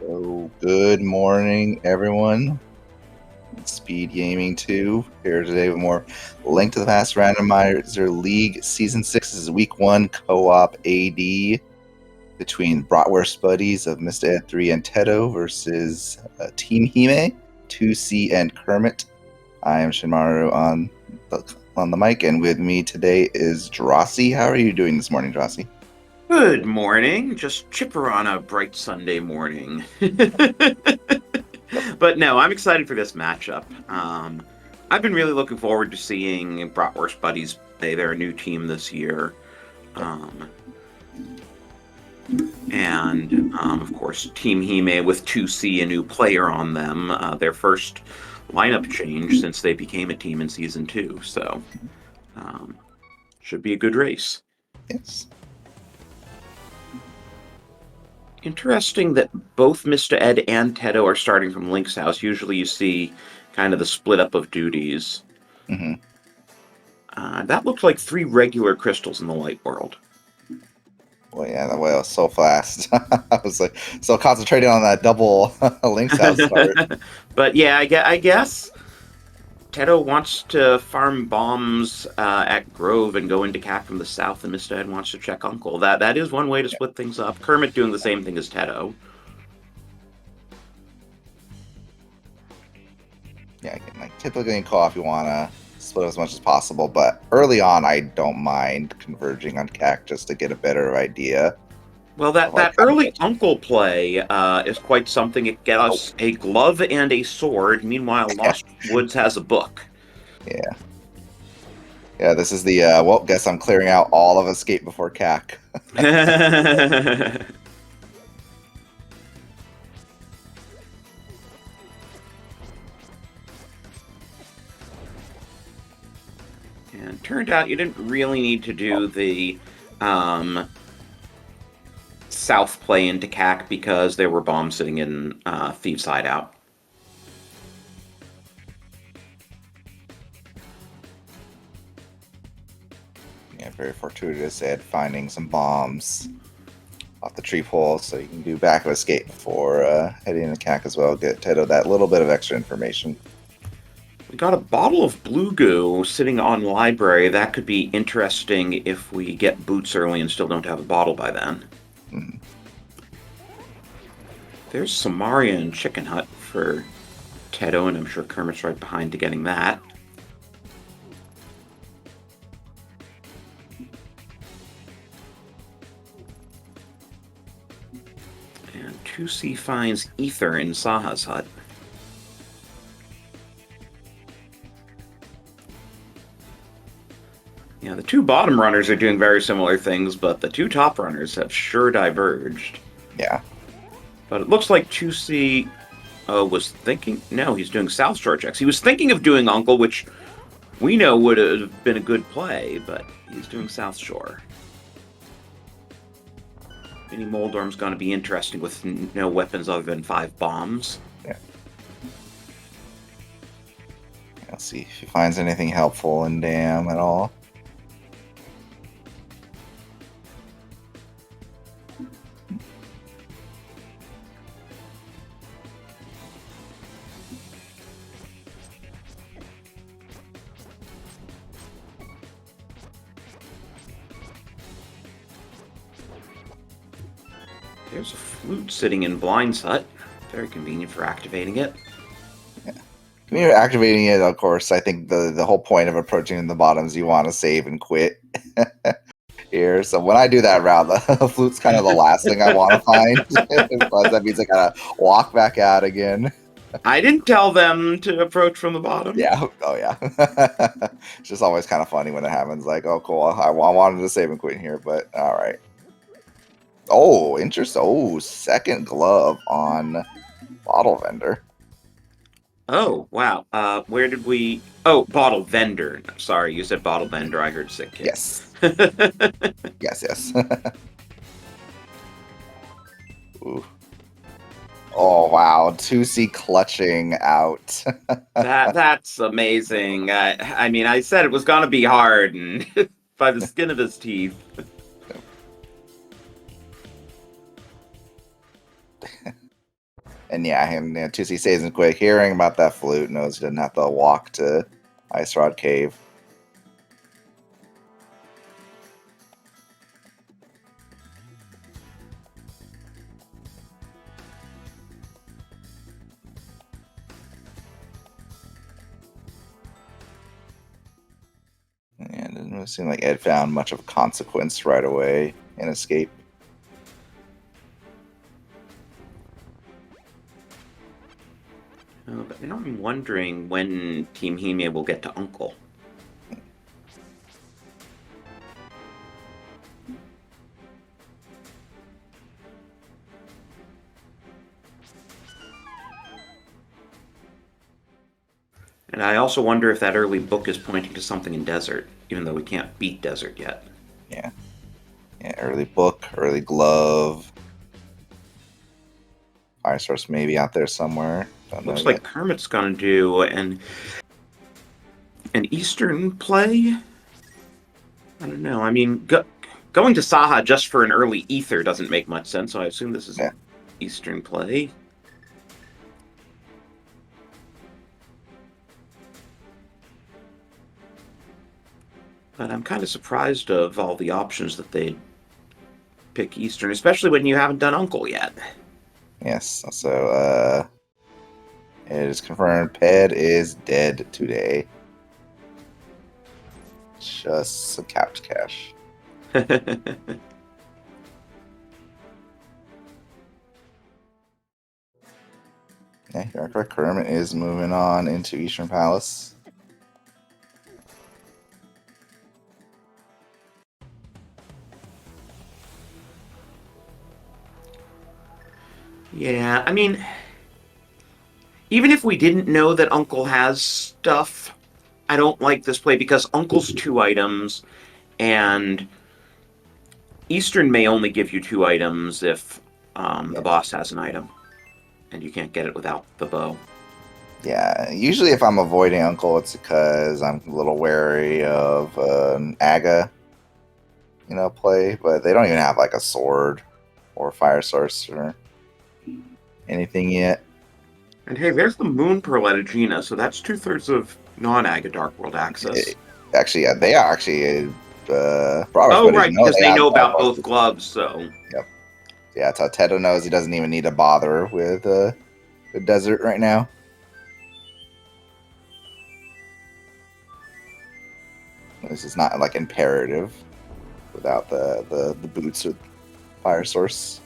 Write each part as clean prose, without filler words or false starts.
So, good morning, everyone. Speed Gaming 2 here today with more Link to the Past Randomizer League Season 6. This is Week 1 co-op AD between Bratwurst buddies of Mr. Ed 3 and Tedo versus Team Hime, 2C, and Kermit. I am Shinmaru on the mic, and with me today is Drossi. How are you doing this morning, Drossi? Good morning. Just chipper on a bright Sunday morning. But no, I'm excited for this matchup. I've been really looking forward to seeing Bratwurst Buddies play their new team this year. Of course, Team Hime with 2C, a new player on them, their first lineup change since they became a team in Season 2. So, should be a good race. Yes. Interesting that both Mr. Ed and Tedo are starting from Link's house. Usually you see kind of the split up of duties. Mm-hmm. That looked like 3 regular crystals in the light world. Well, yeah, that way was so fast. I was like so concentrated on that double Link's house start. But yeah, I guess Tedo wants to farm bombs at Grove and go into CAC from the south, and Mr. Ed wants to check Uncle. That is one way to split things up. Kermit doing the same thing as Tedo. Yeah, like typically in co-op you want to split as much as possible, but early on I don't mind converging on CAC just to get a better idea. Well, that early Uncle play is quite something. It gets us a glove and a sword. Meanwhile, Lost Woods has a book. Yeah. Yeah, this is the, well, guess I'm clearing out all of Escape before CAC. And turned out you didn't really need to do the south play into CAC because there were bombs sitting in Thieves' Hideout. Yeah, very fortuitous at finding some bombs off the tree pole, so you can do back of Escape before heading into CAC as well. Get Tedo that little bit of extra information. We got a bottle of blue goo sitting on library. That could be interesting if we get boots early and still don't have a bottle by then. Mm-hmm. There's Samaria and Chicken Hut for Tedo, and I'm sure Kermit's right behind to getting that. And 2C finds Ether in Saha's hut. Yeah, the 2 bottom runners are doing very similar things, but the 2 top runners have sure diverged. Yeah. But it looks like 2C was thinking... No, he's doing South Shore checks. He was thinking of doing Uncle, which we know would have been a good play, but he's doing South Shore. Mini Moldorm's going to be interesting with no weapons other than 5 bombs. Yeah. Let's see if he finds anything helpful in Dam at all. There's a flute sitting in Blind's hut. Very convenient for activating it. Yeah. When you're activating it, of course, I think the whole point of approaching the bottoms, you want to save and quit here. So when I do that route, the flute's kind of the last thing I want to find. That means I gotta walk back out again. I didn't tell them to approach from the bottom. Yeah. Oh, yeah. It's just always kind of funny when it happens. Like, oh, cool. I wanted to save and quit here, but all right. Oh, interesting. Oh, second glove on Bottle Vendor. Oh, wow. Where did we... Oh, Bottle Vendor. Sorry, you said Bottle Vendor. I heard Sick Kid. Yes. Yes. Ooh. Oh, wow. 2C clutching out. That's amazing. I mean, I said it was going to be hard, and by the skin of his teeth. And yeah, him 2C stays in quick, hearing about that flute, knows he doesn't have to walk to Ice Rod Cave. And it doesn't really seem like Ed found much of a consequence right away in Escape. But now I'm wondering when Team Hime will get to Uncle. And I also wonder if that early book is pointing to something in Desert, even though we can't beat Desert yet. Yeah. Yeah, early book, early glove. Fire Source maybe out there somewhere. Don't Looks know like yet. Kermit's gonna do an Eastern play? I don't know. I mean, going to Saha just for an early Ether doesn't make much sense, so I assume this is Yeah. Eastern play. But I'm kind of surprised of all the options that they'd pick Eastern, especially when you haven't done Uncle yet. Yes. So it is confirmed Ped is dead today. Just some capped cash. Yeah, you're correct. Kermit is moving on into Eastern Palace. Yeah, I mean, even if we didn't know that Uncle has stuff, I don't like this play because Uncle's 2 items, and Eastern may only give you 2 items if the boss has an item, and you can't get it without the bow. Yeah, usually if I'm avoiding Uncle, it's because I'm a little wary of an Aga, play. But they don't even have like a sword or fire source or anything yet. And hey, there's the Moon Pearl at Aegina, so that's 2/3 of non-Aga Dark World access. Actually, yeah, they are actually Bratwurst Oh, buddies right, because they they have know about both. both gloves, so... Yep. Yeah, that's how Tedo knows he doesn't even need to bother with the desert right now. This is not like imperative without the boots with fire source.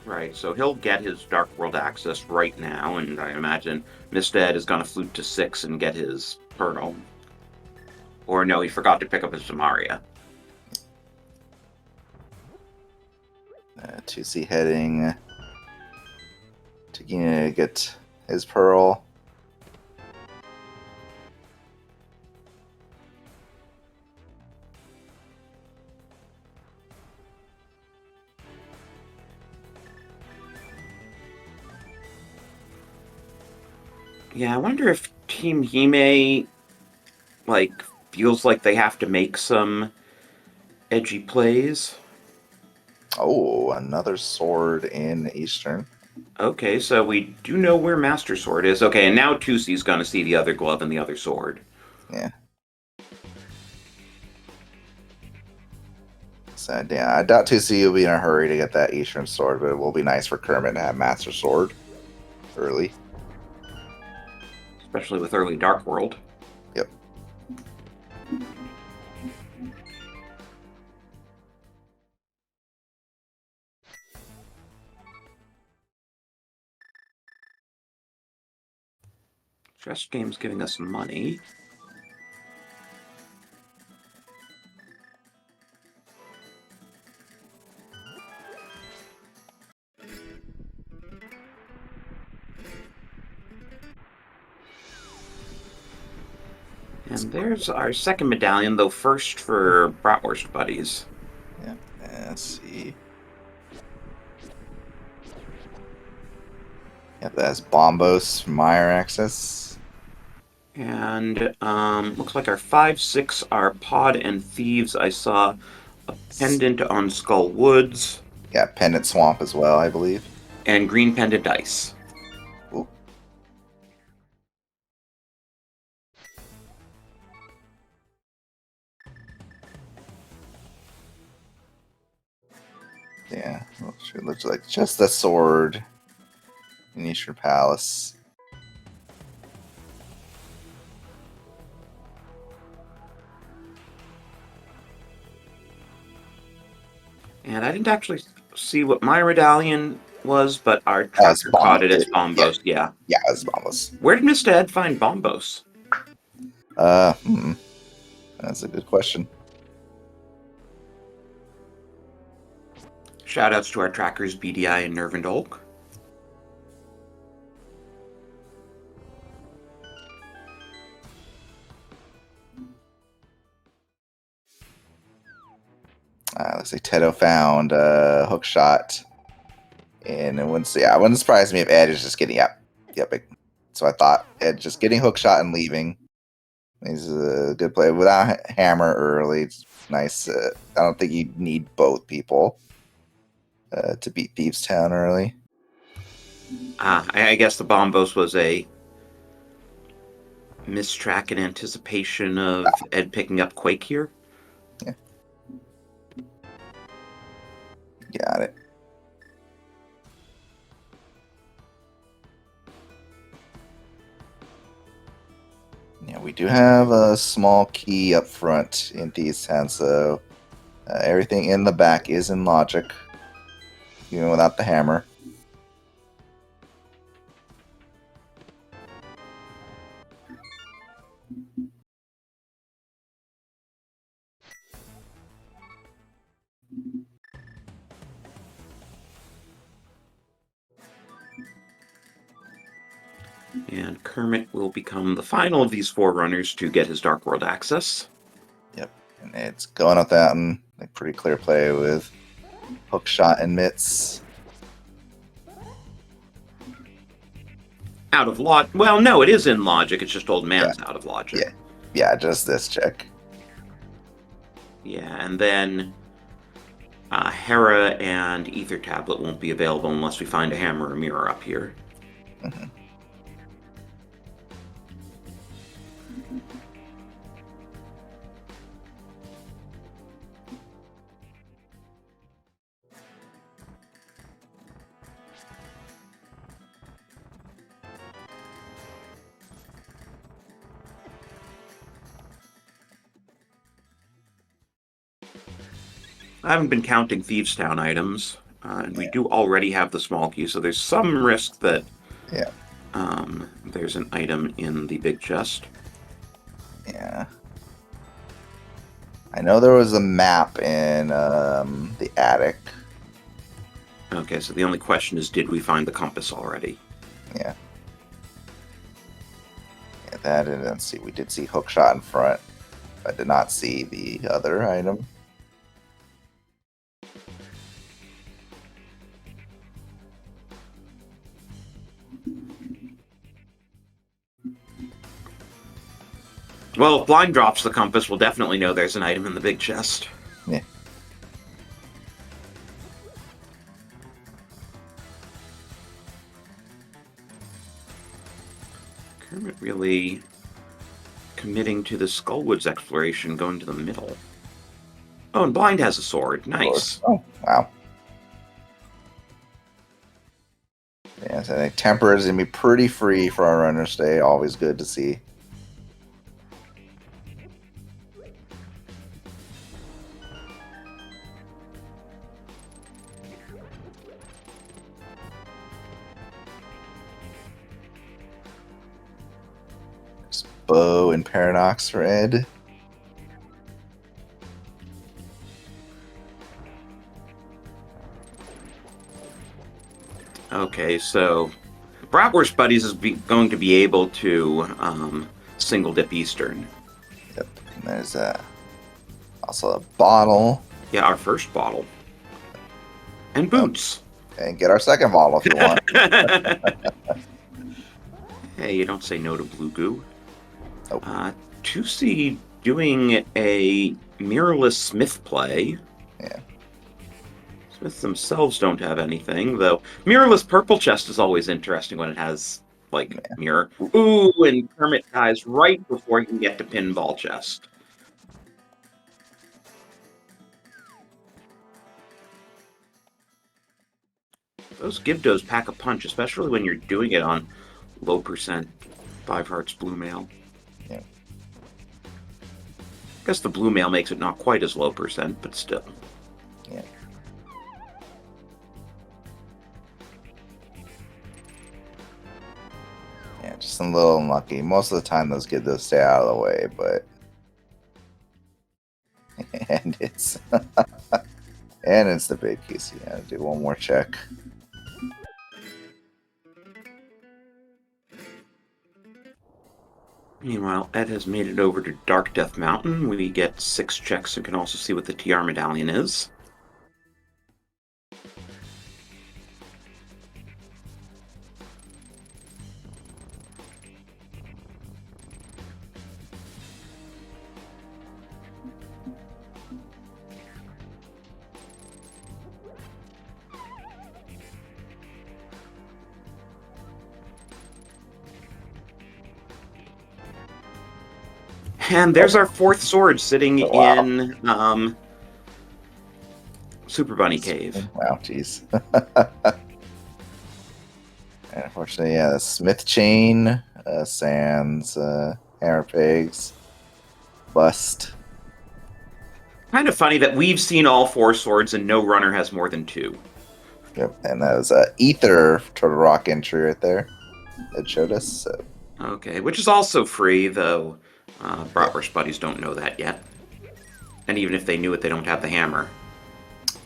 Right, so he'll get his Dark World access right now, and I imagine Mr. is going to flute to 6 and get his Pearl. Or no, he forgot to pick up his Samaria. 2C heading to get his Pearl. Yeah, I wonder if Team Hime, feels like they have to make some edgy plays. Oh, another sword in Eastern. Okay, so we do know where Master Sword is. Okay, and now 2C's gonna see the other glove and the other sword. Yeah. So, yeah, I doubt 2C will be in a hurry to get that Eastern sword, but it will be nice for Kermit to have Master Sword early. Especially with early Dark World. Yep. Chess Game's giving us money. And there's our second medallion, though first for Bratwurst buddies. Yeah. Let's see. Yep, that's Bombos Meyer access. And looks like our 5/6 are Pod and Thieves. I saw a pendant on Skull Woods. Yeah, Pendant Swamp as well, I believe. And green pendant dice. Ooh. Yeah, well, sure looks like just the sword in Eastern Palace. And I didn't actually see what my medallion was, but our As tracker caught it as yeah, Bombos. Yeah. yeah, as Bombos. Where did Mr. Ed find Bombos? That's a good question. Shoutouts to our trackers, BDI and Nervendolk. Looks like Tedo found hook shot, and it wouldn't surprise me if Ed is just getting so I thought Ed just getting hook shot and leaving. He's a good play without hammer early. It's nice. I don't think you need both people to beat Thieves Town early. I guess the Bombos was a mistrack in anticipation of Ed picking up Quake here. Yeah. Got it. Yeah, we do have a small key up front in Thieves Town, so everything in the back is in logic, even without the hammer. And Kermit will become the final of these forerunners to get his Dark World access. Yep, and it's going up that and like pretty clear play with hook shot and mitts. Out of logic. Well, no, it is in logic. It's just old man's out of logic. Yeah, just this check. Yeah, and then Hera and Ether Tablet won't be available unless we find a hammer or mirror up here. Mm-hmm. I haven't been counting Thieves Town items, and we do already have the small key, so there's some risk that there's an item in the big chest. Yeah. I know there was a map in the attic. Okay, so the only question is, did we find the compass already? Yeah. Yeah, that and let's see. We did see hook shot in front. I did not see the other item. Well, if Blind drops the compass, we'll definitely know there's an item in the big chest. Yeah. Kermit really committing to the Skullwoods exploration, going to the middle. Oh, and Blind has a sword. Nice. Oh, wow. Yeah, so I think Temper is going to be pretty free for our runners today. Always good to see. There's Bow and Paradox for Ed. Okay, so Bratwurst Buddies is going to be able to single dip Eastern. Yep. And there's also a bottle. Yeah, our first bottle. And boots. And get our second bottle if you want. Hey, you don't say no to blue goo. Nope. 2C doing a mirrorless Smith play. Yeah. Smiths themselves don't have anything, though. Mirrorless Purple Chest is always interesting when it has, like, mirror. Ooh, and Kermit dies right before he can get to Pinball Chest. Those Gibdos pack a punch, especially when you're doing it on low percent 5 Hearts Blue Mail. Yeah. I guess the Blue Mail makes it not quite as low percent, but still. Yeah. Yeah, just a little unlucky. Most of the time, those Gibdos stay out of the way, but and it's and it's the big piece. You gotta do one more check. Meanwhile, Ed has made it over to Dark Death Mountain. We get 6 checks and can also see what the TR medallion is. And there's our 4th sword sitting in Super Bunny Cave. Wow, jeez. And unfortunately, yeah, the Smith Chain, Sands, Hammer Pigs, Bust. Kind of funny that we've seen all 4 swords and no runner has more than 2. Yep, and that was Ether Turtle Rock entry right there. It showed us. So. Okay, which is also free, though Bratwurst buddies don't know that yet. And even if they knew it, they don't have the hammer.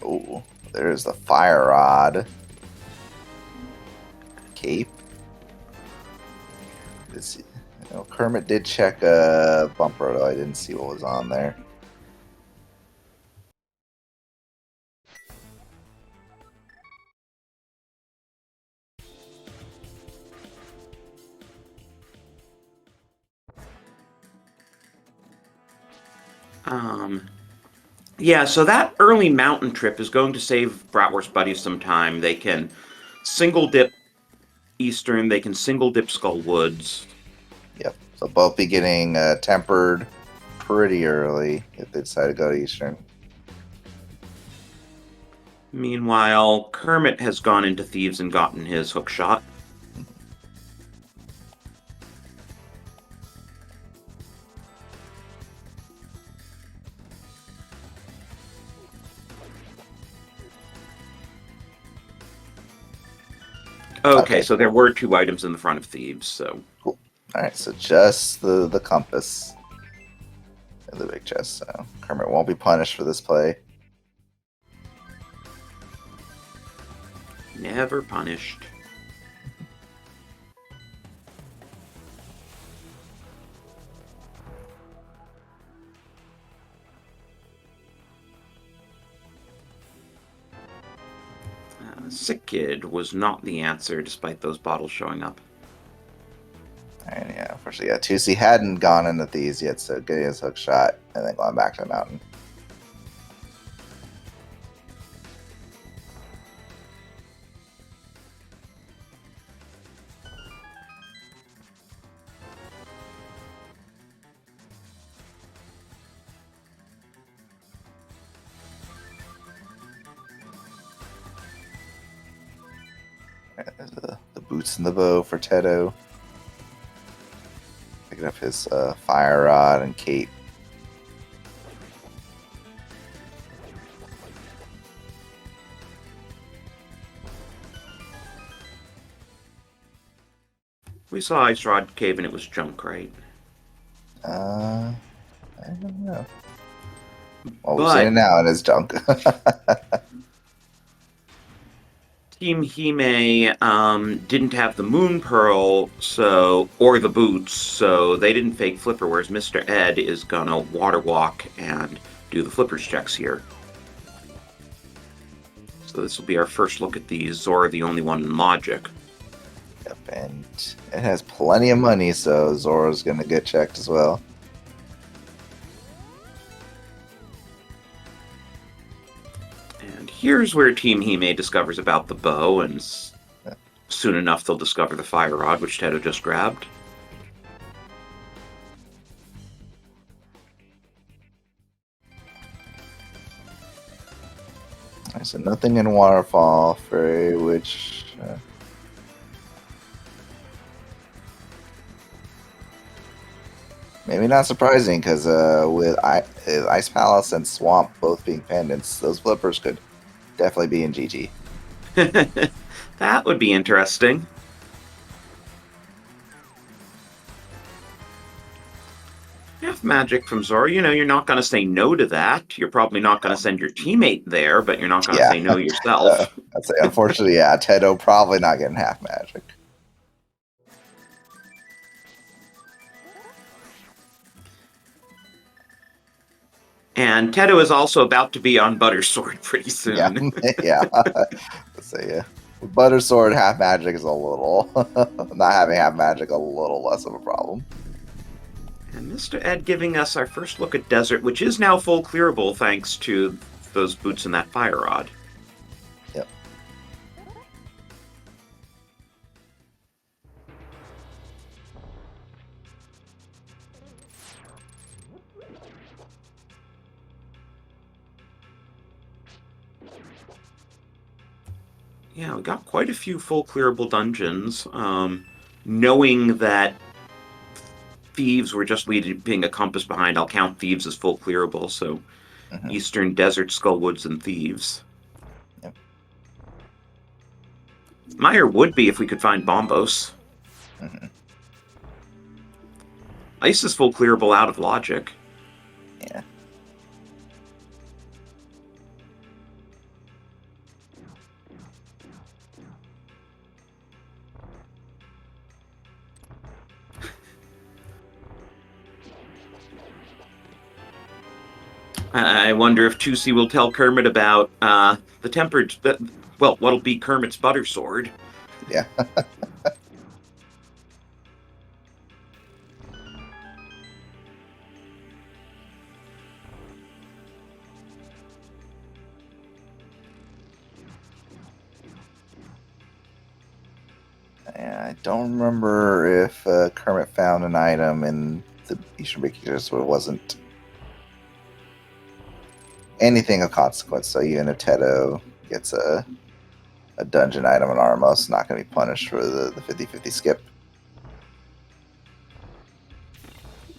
Oh, there's the Fire Rod. Cape. Kermit did check a bumper, though I didn't see what was on there. Yeah, so that early mountain trip is going to save Bratwurst buddies some time. They can single dip Eastern, they can single dip Skull Woods. Yep, so both be getting tempered pretty early if they decide to go to Eastern. Meanwhile, Kermit has gone into Thieves and gotten his hook shot. Okay, so there were 2 items in the front of Thieves, so... Cool. Alright, so just the compass and the big chest, so Kermit won't be punished for this play. Never punished. Sick Kid was not the answer, despite those bottles showing up. And yeah, unfortunately, yeah, Tusi hadn't gone into these yet, so getting his hook shot and then going back to the mountain. There's the boots and the bow for Tedo. Picking up his fire rod and cape. We saw Ice Rod Cave and it was junk, right? I don't know. Well, we've seen it now, it is junk. Team Hime didn't have the Moon Pearl, or the boots, so they didn't fake Flipper, whereas Mr. Ed is gonna water walk and do the Flippers checks here. So this will be our first look at these. Zora, the only one in Logic. Yep, and it has plenty of money, so Zora's gonna get checked as well. And here's where Team Hime discovers about the bow, and soon enough they'll discover the fire rod, which Tedo just grabbed. So nothing in Waterfall Fairy, which maybe not surprising, because with Ice Palace and Swamp both being pendants, those flippers could definitely be in GT. That would be interesting. Half magic from Zora, you're not going to say no to that. You're probably not going to send your teammate there, but you're not going to say no yourself. I'd say, unfortunately, yeah, Tedo probably not getting half magic. And Tedo is also about to be on Buttersword pretty soon. Yeah. Let's say, Buttersword half magic is a little, not having half magic a little less of a problem. And Mr. Ed giving us our first look at Desert, which is now full clearable thanks to those boots and that fire rod. Yep. Yeah, we got quite a few full clearable dungeons. Knowing that Thieves were just leaving a compass behind, I'll count Thieves as full clearable, so Eastern Desert, Skullwoods, and Thieves. Yep. Meyer would be if we could find Bombos. Ice is full clearable out of Logic. Yeah. I wonder if Tusi will tell Kermit about the tempered... what'll be Kermit's butter sword. Yeah. I don't remember if Kermit found an item in the Eastern Bakery, so it wasn't anything of consequence. So even if Tedo gets a dungeon item in Armos, not going to be punished for the 50-50 skip.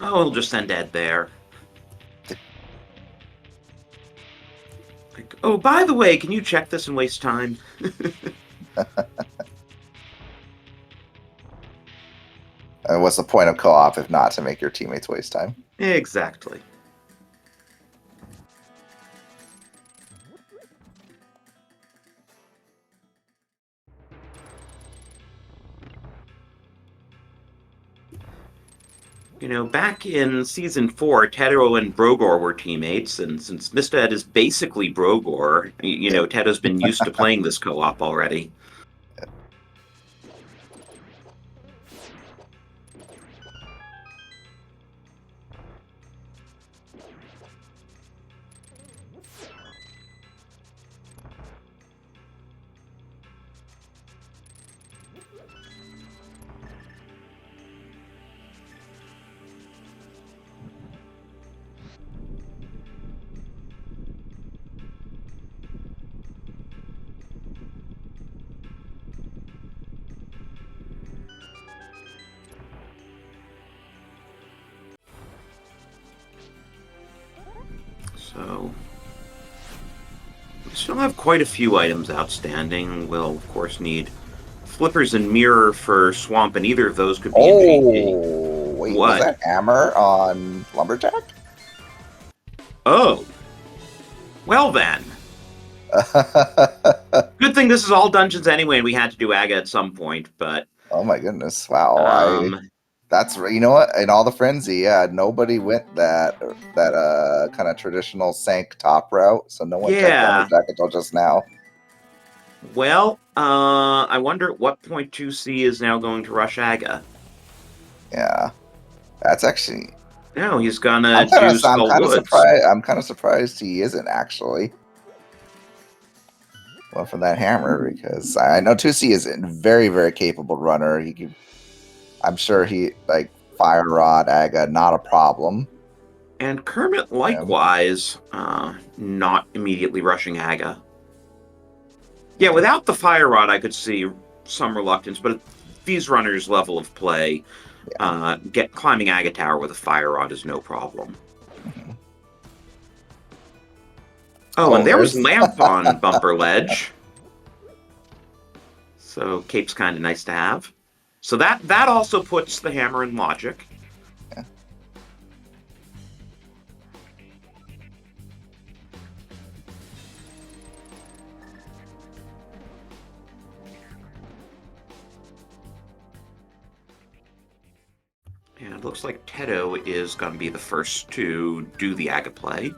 Oh, we'll just send Ed there. Like, oh, by the way, can you check this and waste time? What's the point of co-op if not to make your teammates waste time? Exactly. Back in Season 4, Tedo and Brogor were teammates, and since Mr. Ed is basically Brogor, Tedo's been used to playing this co-op already. So, we still have quite a few items outstanding. We'll, of course, need Flippers and Mirror for Swamp, and either of those could be in GT. Wait, What? Was that Hammer on Lumberjack? Oh. Well then. Good thing this is all dungeons anyway, and we had to do Aga at some point, but... Oh my goodness, wow. That's, you know what, in all the frenzy, yeah, nobody went that kind of traditional sank top route, so no one checked Lumberjack until just now. Well, I wonder at what point 2C is now going to rush Aga. Yeah, that's actually... No, he's gonna do Skullwoods. I'm kind of surprised he isn't, actually. well, for that hammer, because I know 2C is a very, very capable runner. I'm sure Fire Rod, Aga, not a problem. And Kermit likewise, not immediately rushing Aga. Yeah, without the Fire Rod, I could see some reluctance, but these runners' level of play, climbing Aga Tower with a Fire Rod is no problem. Mm-hmm. Oh, and there was Lamp on Bumper Ledge. So Cape's kind of nice to have. So that also puts the hammer in logic. Yeah. And it looks like Tedo is going to be the first to do the Aga play.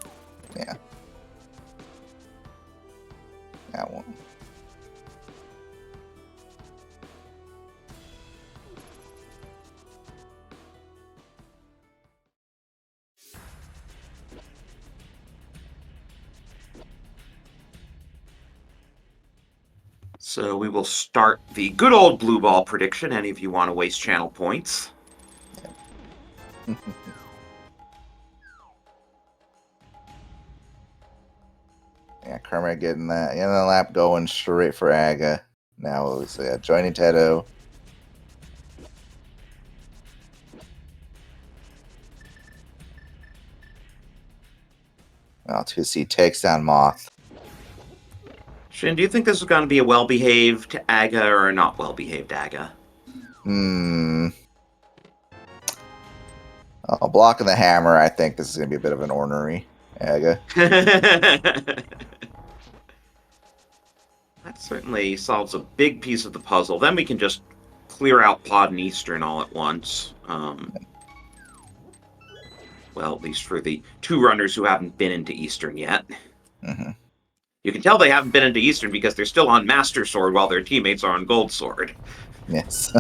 Yeah. That one. So we will start the good old blue ball prediction. Any of you want to waste channel points? Yeah, Kermit getting that in the lap, going straight for Aga. Now it was joining Tedo. Well, 2C takes down Moth. Shin, do you think this is going to be a well-behaved Aga or a not well-behaved Aga? Blocking the hammer, I think this is going to be a bit of an ornery Aga. That certainly solves a big piece of the puzzle. Then we can just clear out Pod and Eastern all at once. Well, at least for the two runners who haven't been into Eastern yet. Mm-hmm. You can tell they haven't been into Eastern because they're still on Master Sword while their teammates are on Gold Sword. Yes.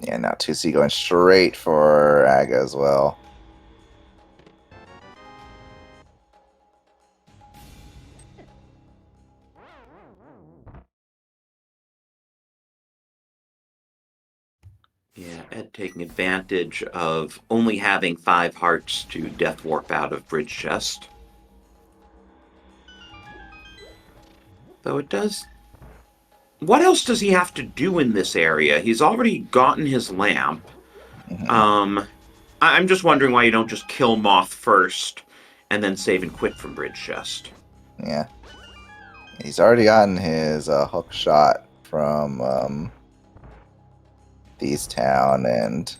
Yeah, now 2C going straight for Aga as well. Yeah, Ed taking advantage of only having 5 hearts to Death Warp out of Bridge Chest. Though it does... What else does he have to do in this area? He's already gotten his lamp. Mm-hmm. I'm just wondering why you don't just kill Moth first and then save and quit from Bridge Chest. Yeah. He's already gotten his hook shot from Thieves Town, and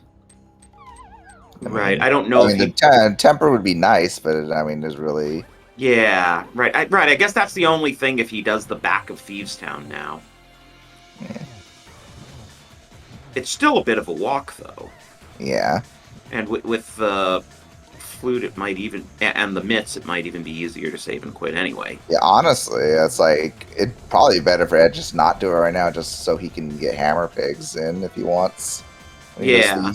I don't know if the temper would be nice, but I mean, there's really... Yeah, right. I guess that's the only thing if he does the back of Thieves Town now. Yeah. It's still a bit of a walk, though. Yeah. And with the flute, it might even... And the mitts, it might even be easier to save and quit anyway. Yeah, honestly, it's like... It'd probably be better for Ed just not do it right now, just so he can get Hammer Pigs in if he wants. Yeah.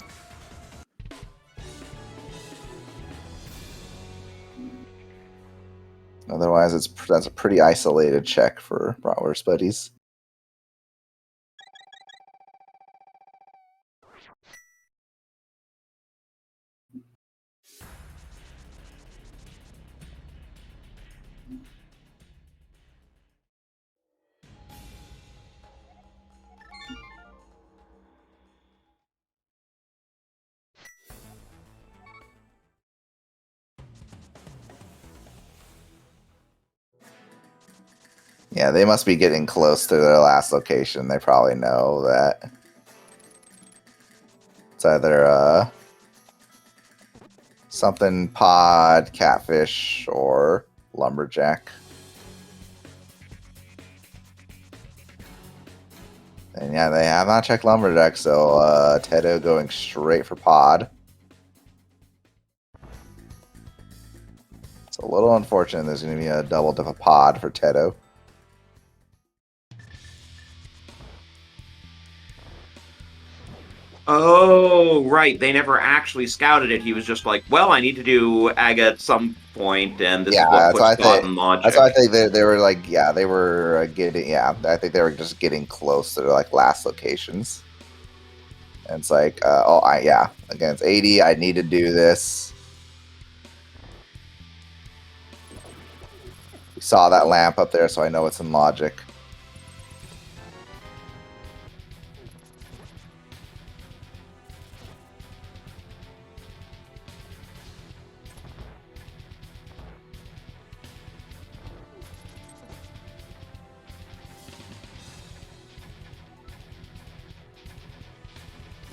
Otherwise, that's a pretty isolated check for Bratwurst buddies. Yeah, they must be getting close to their last location. They probably know that it's either something pod, catfish, or lumberjack. And yeah, they have not checked lumberjack, so Tedo going straight for pod. It's a little unfortunate there's going to be a double dip of pod for Tedo. Oh, right. They never actually scouted it. He was just like, well, I need to do Aga at some point, and this Yeah, is what that's why puts I thought think. and That's why I logic. think they were like, yeah, they were getting. Yeah, I think they were just getting close to their like last locations. And it's like, oh, yeah, against 80, I need to do this. We saw that lamp up there, so I know it's in logic.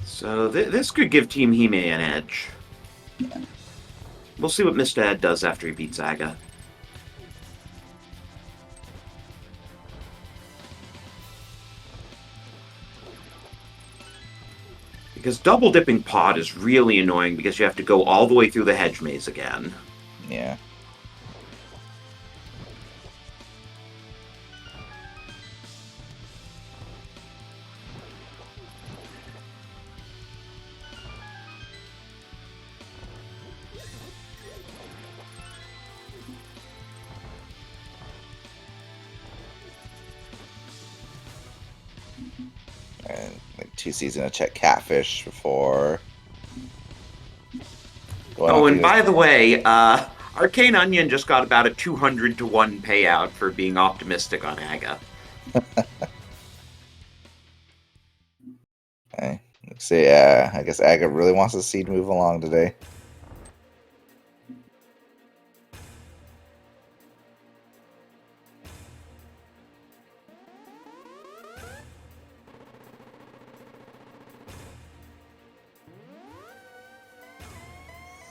So this could give Team Hime an edge. We'll see what Mr. Ed does after he beats Aga. Because double dipping pod is really annoying because you have to go all the way through the hedge maze again. Yeah. And like 2C's gonna check catfish before. Oh, and by the way, Arcane Onion just got about a 200 to 1 payout for being optimistic on Aga. Okay. Let's see. I guess Aga really wants to see move along today.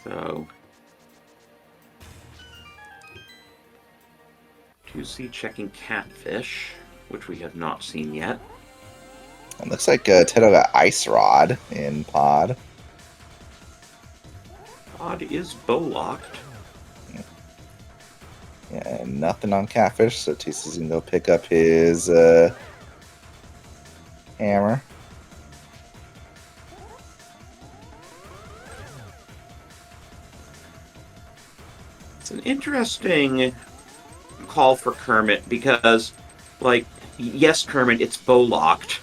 So 2C checking catfish, which we have not seen yet. It looks like Tedo got Ice Rod in pod. Pod is bow locked. Yeah, and nothing on catfish, so 2C's gonna go pick up his hammer. It's an interesting call for Kermit because, like, yes, Kermit, it's bow locked.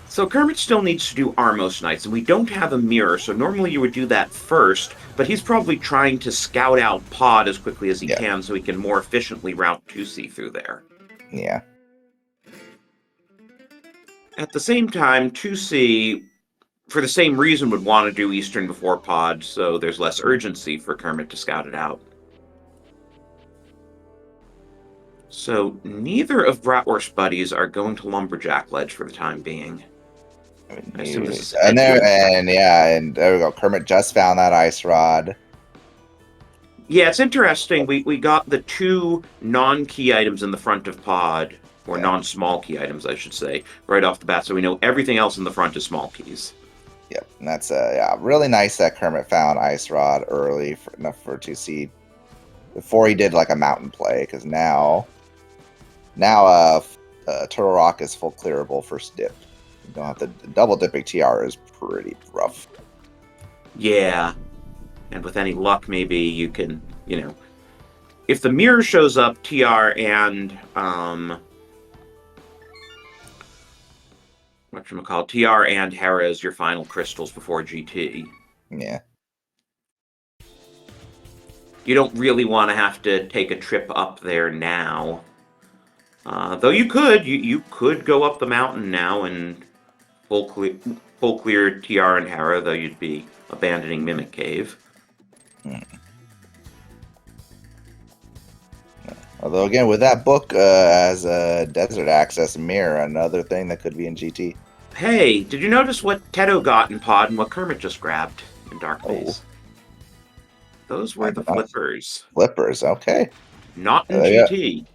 So Kermit still needs to do Armos Knights, and we don't have a mirror, so normally you would do that first, but he's probably trying to scout out Pod as quickly as he can so he can more efficiently route 2C through there. Yeah. At the same time, 2C, for the same reason, would want to do Eastern before Pod, so there's less urgency for Kermit to scout it out. So neither of Bratwurst buddies are going to Lumberjack Ledge for the time being. I assume this is and there we go. Kermit just found that ice rod. Yeah, it's interesting. We got the two non-key items in the front of pod, or non-small key items, I should say, right off the bat, so we know everything else in the front is small keys. Yep, and that's really nice that Kermit found ice rod early enough for 2C before he did like a mountain play, because now Turtle Rock is full clearable first dip. You don't have to double dipping TR is pretty rough. Yeah, and with any luck, maybe you can, if the mirror shows up, TR and TR and Hera as your final crystals before GT. Yeah. You don't really want to have to take a trip up there now. Though you could go up the mountain now and full clear TR and Hera, though you'd be abandoning Mimic Cave. Although again, with that book as a desert access mirror, another thing that could be in GT. Hey, did you notice what Tedo got in Pod and what Kermit just grabbed in Dark Maze? Those were the flippers. Flippers, okay. Not in GT.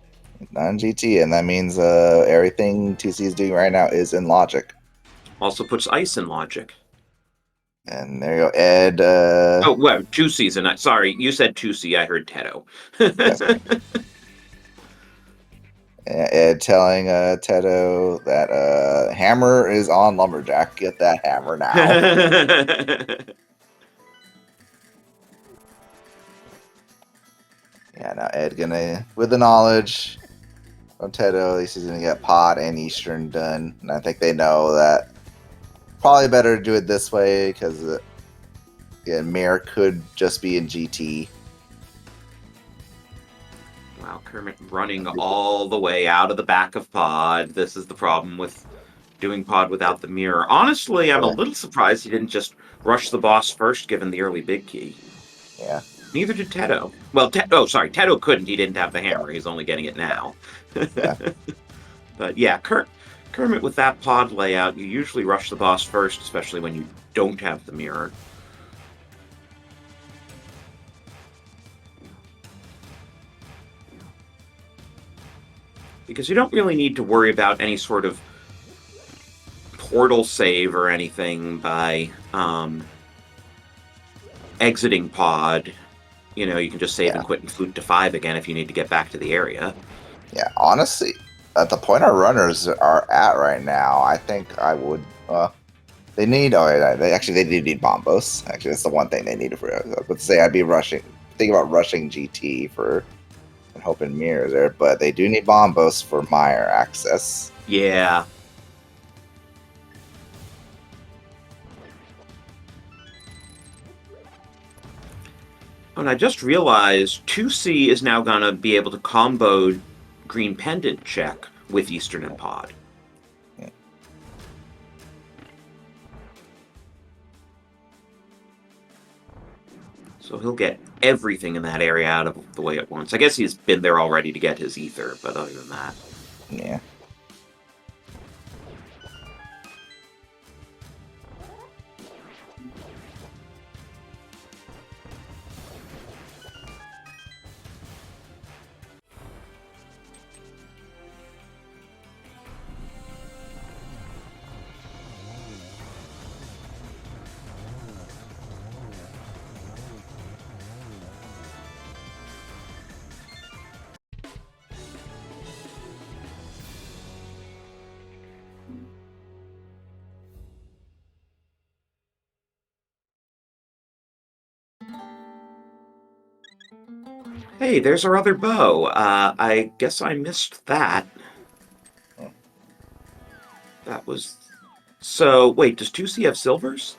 Not in GT, and that means everything 2C is doing right now is in logic. Also puts ice in logic. And there you go, Ed. Oh, well, 2C's. Sorry, you said 2C. I heard Teto. Yes, Ed telling Tedo that hammer is on Lumberjack. Get that hammer now. Yeah, now Ed gonna, with the knowledge from Tedo, at least he's gonna get Pod and Eastern done. And I think they know that probably better to do it this way because Mirror could just be in GT. Wow, Kermit running all the way out of the back of Pod. This is the problem with doing Pod without the mirror. Honestly, I'm a little surprised he didn't just rush the boss first, given the early big key. Yeah. Neither did Teto. Well, Teto couldn't. He didn't have the hammer. He's only getting it now. Yeah. But yeah, Kermit with that Pod layout, you usually rush the boss first, especially when you don't have the mirror. Because you don't really need to worry about any sort of portal save or anything by exiting Pod. You know, you can just save and quit and flute to 5 again if you need to get back to the area. Yeah, honestly, at the point our runners are at right now, I think I would. They need. They do need Bombos. Actually, that's the one thing they need for. Let's say I'd be rushing. Think about rushing GT for and hoping mirrors there, but they do need Bombos for Meyer access. Yeah. And I just realized 2C is now going to be able to combo Green Pendant check with Eastern and Pod. Yeah. So he'll get everything in that area out of the way at once. I guess he's been there already to get his ether, but other than that. Yeah. Hey, there's our other bow. I guess I missed that. That was... So, wait, does 2C have silvers?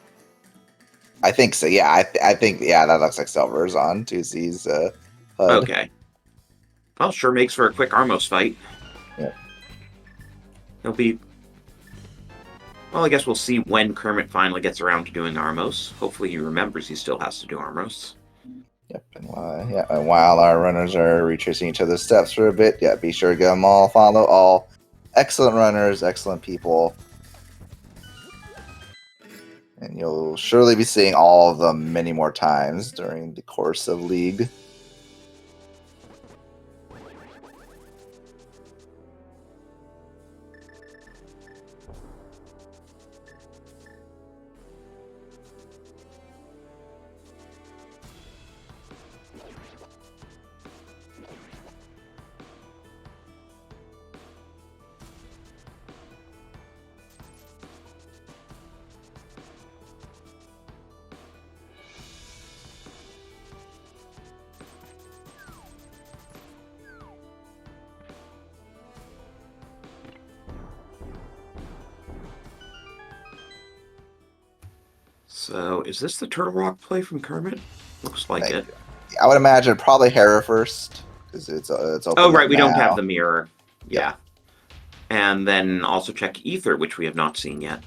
I think so. Yeah, I think that looks like silvers on 2C's HUD. Okay. Well, sure makes for a quick Armos fight. Yeah. It'll be... Well, I guess we'll see when Kermit finally gets around to doing Armos. Hopefully he remembers he still has to do Armos. Yep, and while our runners are retracing each other's steps for a bit, be sure to get them all, follow all. Excellent runners, excellent people. And you'll surely be seeing all of them many more times during the course of League. So, is this the Turtle Rock play from Kermit? Looks like it. I would imagine probably Hera first, because it's open. Oh, right, we don't have the mirror. Yeah. And then also check Ether, which we have not seen yet.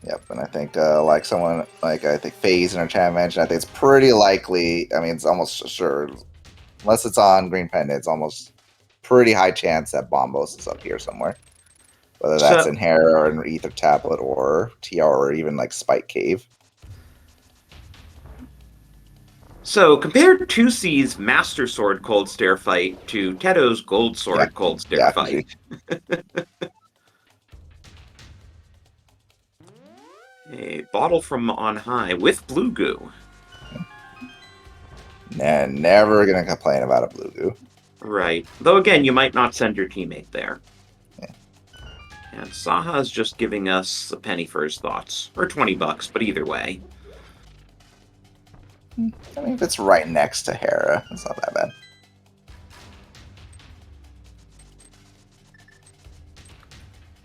Yep, and I think I think FaZe in our chat mentioned, I think it's pretty likely, I mean, it's almost sure, unless it's on Green Pendant, it's almost pretty high chance that Bombos is up here somewhere. Whether that's in Hera or in Ether Tablet or TR or even like Spike Cave. So compare 2C's Master Sword Cold Stare fight to Teto's Gold Sword Cold Stare fight. A bottle from on high with blue goo. Nah, never gonna complain about a blue goo. Right. Though again, you might not send your teammate there. Yeah. And Saha's just giving us a penny for his thoughts. Or $20, but either way. I mean, if it's right next to Hera, it's not that bad.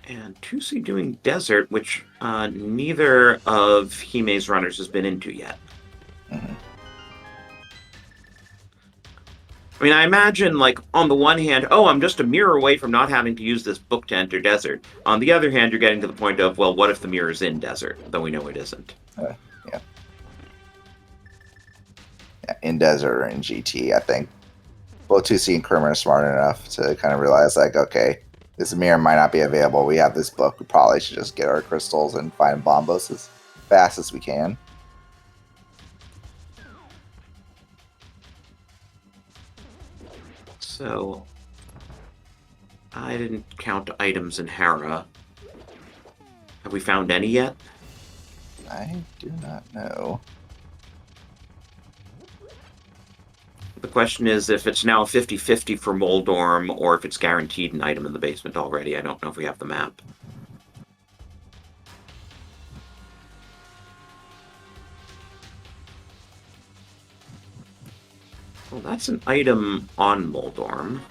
And Tusi doing desert, which neither of Hime's runners has been into yet. Mm-hmm. I mean, I imagine, like, on the one hand, oh, I'm just a mirror away from not having to use this book to enter desert. On the other hand, you're getting to the point of, well, what if the mirror's in desert? Though we know it isn't. Yeah. In desert or in GT, I think both 2C and Kermit are smart enough to kind of realize, like, okay, this mirror might not be available. We have this book. We probably should just get our crystals and find Bombos as fast as we can. So, I didn't count items in Hera. Have we found any yet? I do not know. The question is if it's now 50-50 for Moldorm, or if it's guaranteed an item in the basement already. I don't know if we have the map. Well, that's an item on Moldorm.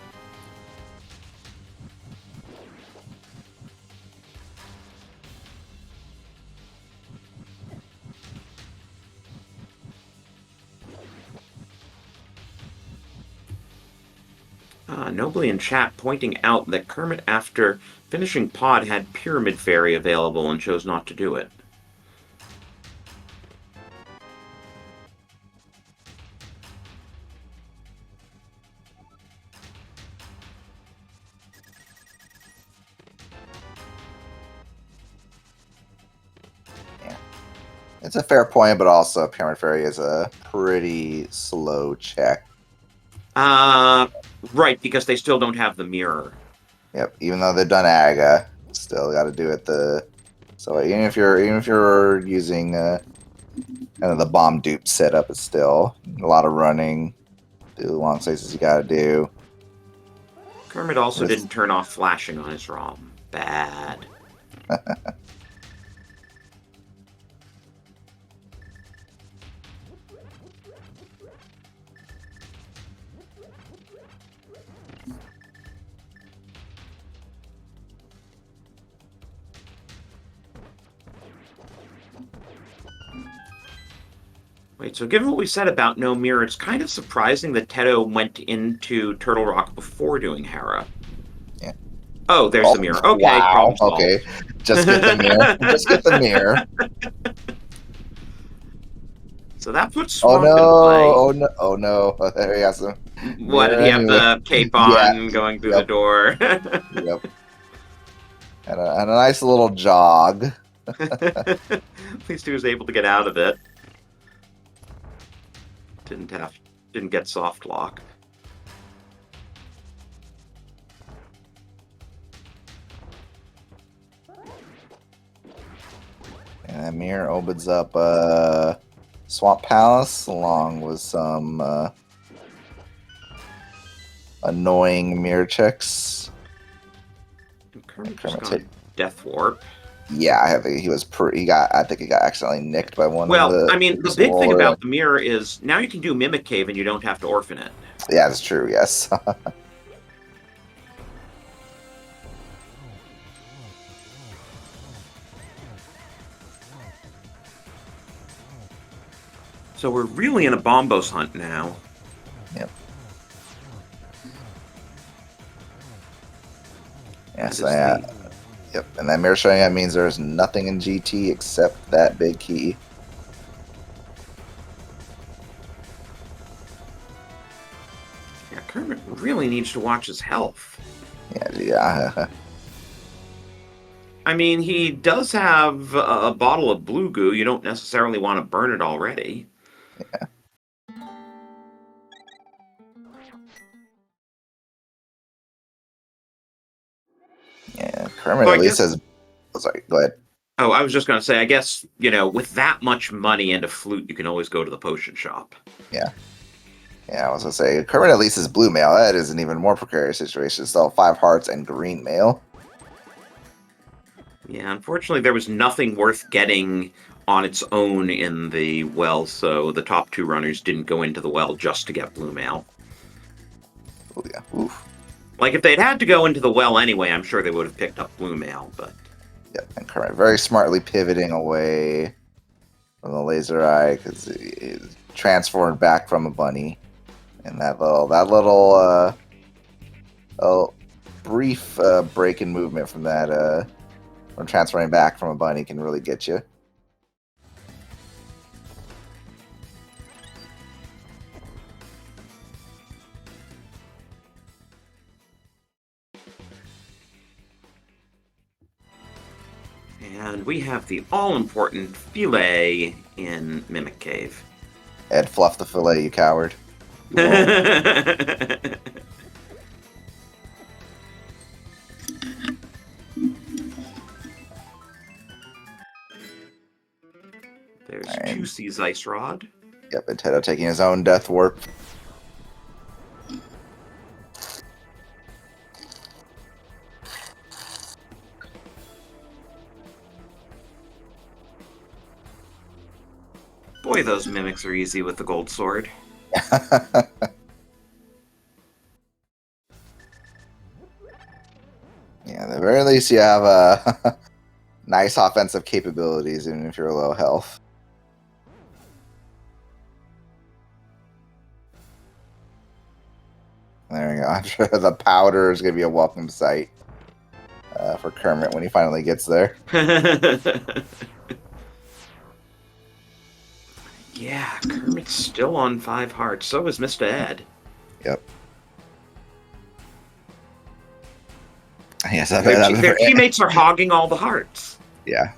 Nobly in chat pointing out that Kermit, after finishing Pod, had Pyramid Fairy available and chose not to do it. Yeah. It's a fair point, but also Pyramid Fairy is a pretty slow check. Right, because they still don't have the mirror. Yep, even though they've done Aga, still got to do it so even if you're using kind of the bomb dupe setup, it's still a lot of running, do the long spaces you got to do. Kermit also didn't turn off flashing on his ROM. Bad. Wait, so given what we said about no mirror, it's kind of surprising that Teto went into Turtle Rock before doing Hera. Yeah. Oh, there's the mirror. Okay, wow. problem solved. Okay, just get the mirror. Just get the mirror. So that puts Swamp in play. Oh no! Oh no! There he has some. What, did he have the cape on going through the door? Yep. And a nice little jog. At least he was able to get out of it. Didn't get soft lock. And that mirror opens up Swamp Palace along with some annoying mirror checks. And Kermit just got Death Warp. Yeah, I think he got accidentally nicked by one of the. Well, I mean, the big thing about the mirror is now you can do Mimic Cave and you don't have to orphan it. Yeah, that's true, yes. So we're really in a Bombos hunt now. Yep. Yes, yep, and that mirror showing that means there's nothing in GT except that big key. Yeah, Kermit really needs to watch his health. Yeah. I mean, he does have a bottle of blue goo. You don't necessarily want to burn it already. Yeah. Yeah, Kermit at least has. Oh, sorry, go ahead. Oh, I was just going to say, I guess, with that much money and a flute, you can always go to the potion shop. Yeah. Yeah, I was gonna say Kermit at least is blue mail. That is an even more precarious situation. Still 5 hearts and green mail. Yeah, unfortunately, there was nothing worth getting on its own in the well, so the top 2 runners didn't go into the well just to get blue mail. Oh yeah. Oof. Like, if they'd had to go into the well anyway, I'm sure they would have picked up blue mail, but... Yep, and Kermit very smartly pivoting away from the laser eye because he's transformed back from a bunny. And that little brief break in movement from that from transferring back from a bunny can really get you. And we have the all-important filet in Mimic Cave. Ed, fluff the fillet, you coward. There's Right. 2 C's Ice Rod. Yep, and Tedo taking his own death warp. Boy, those mimics are easy with the gold sword. Yeah, at the very least you have nice offensive capabilities, even if you're low health. There we go. I'm sure the powder is going to be a welcome sight for Kermit when he finally gets there. Yeah, Kermit's still on 5 hearts. So is Mr. Ed. Yep. Yes, Their teammates are hogging all the hearts. Yeah,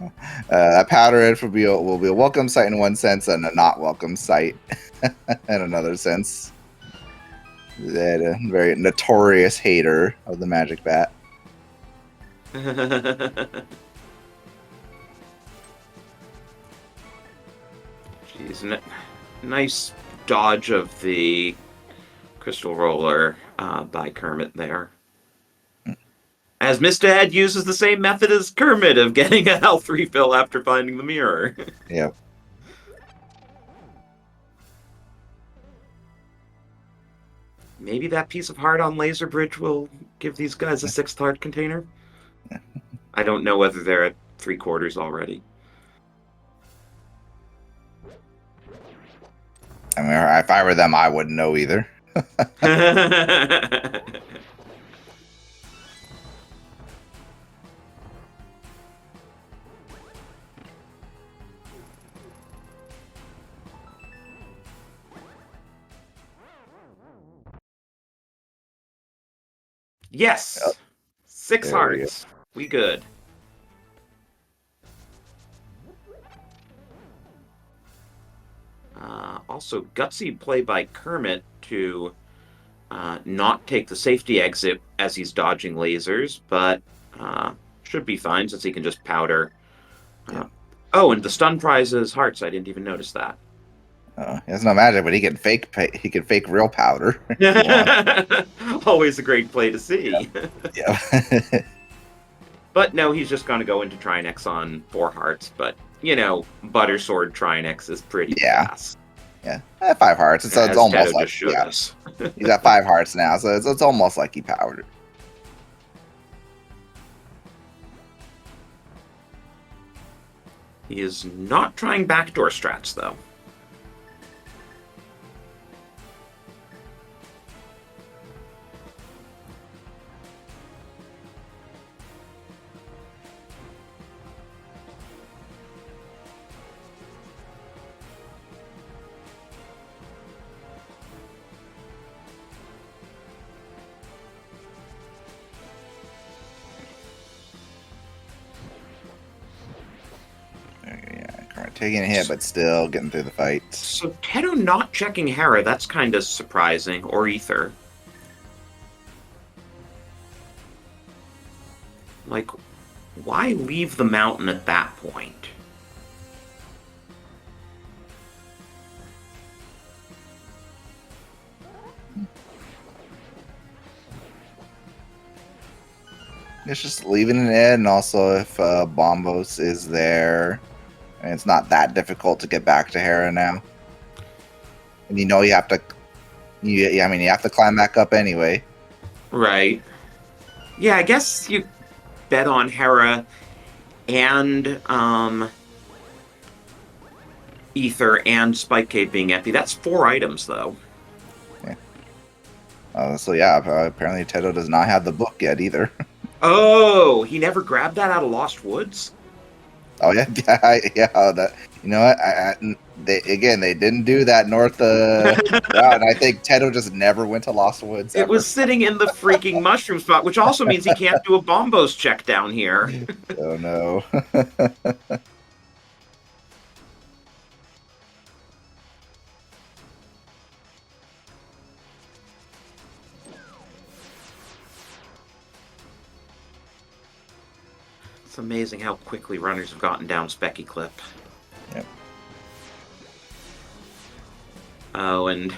that powder Ed will be a welcome sight in one sense and a not welcome sight in another sense. That a very notorious hater of the magic bat. Jeez, nice dodge of the crystal roller by Kermit there. As Mr. Ed uses the same method as Kermit of getting a health refill after finding the mirror. Yep. Maybe that piece of heart on Laser Bridge will give these guys a 6th heart container? I don't know whether they're at 3/4 already. I mean, if I were them, I wouldn't know either. Yes! Yep. 6 There we hearts. We good. Also, gutsy play by Kermit to not take the safety exit as he's dodging lasers, but should be fine since he can just powder. Yeah. Oh, and the stun prize is hearts. I didn't even notice that. He has no magic, but he can fake real powder. Always a great play to see. Yeah. But no, he's just going to go into Trinex on 4 hearts. But, Butter Sword Trinex is pretty fast. Yeah, 5 hearts. It's almost like he's got 5 hearts now, so it's almost like he powered it. He is not trying backdoor strats, though. Taking a hit, but still getting through the fight. So Tedo not checking Hera, that's kind of surprising. Or Ether. Like, Why leave the mountain at that point? It's just leaving it in, and also if Bombos is there, and it's not that difficult to get back to Hera now. And you know you have to, you have to climb back up anyway. Right. Yeah, I guess you bet on Hera and Ether and Spike Cave being empty. That's 4 items, though. So yeah, apparently Teto does not have the book yet either. Oh, he never grabbed that out of Lost Woods? Oh yeah, yeah. That, you know what? They didn't do that north route, and I think Teto just never went to Lost Woods It ever. was sitting in the freaking mushroom spot, which also means he can't do a Bombos check down here. Oh no. It's amazing how quickly runners have gotten down Specky Clip. Yep. Oh, and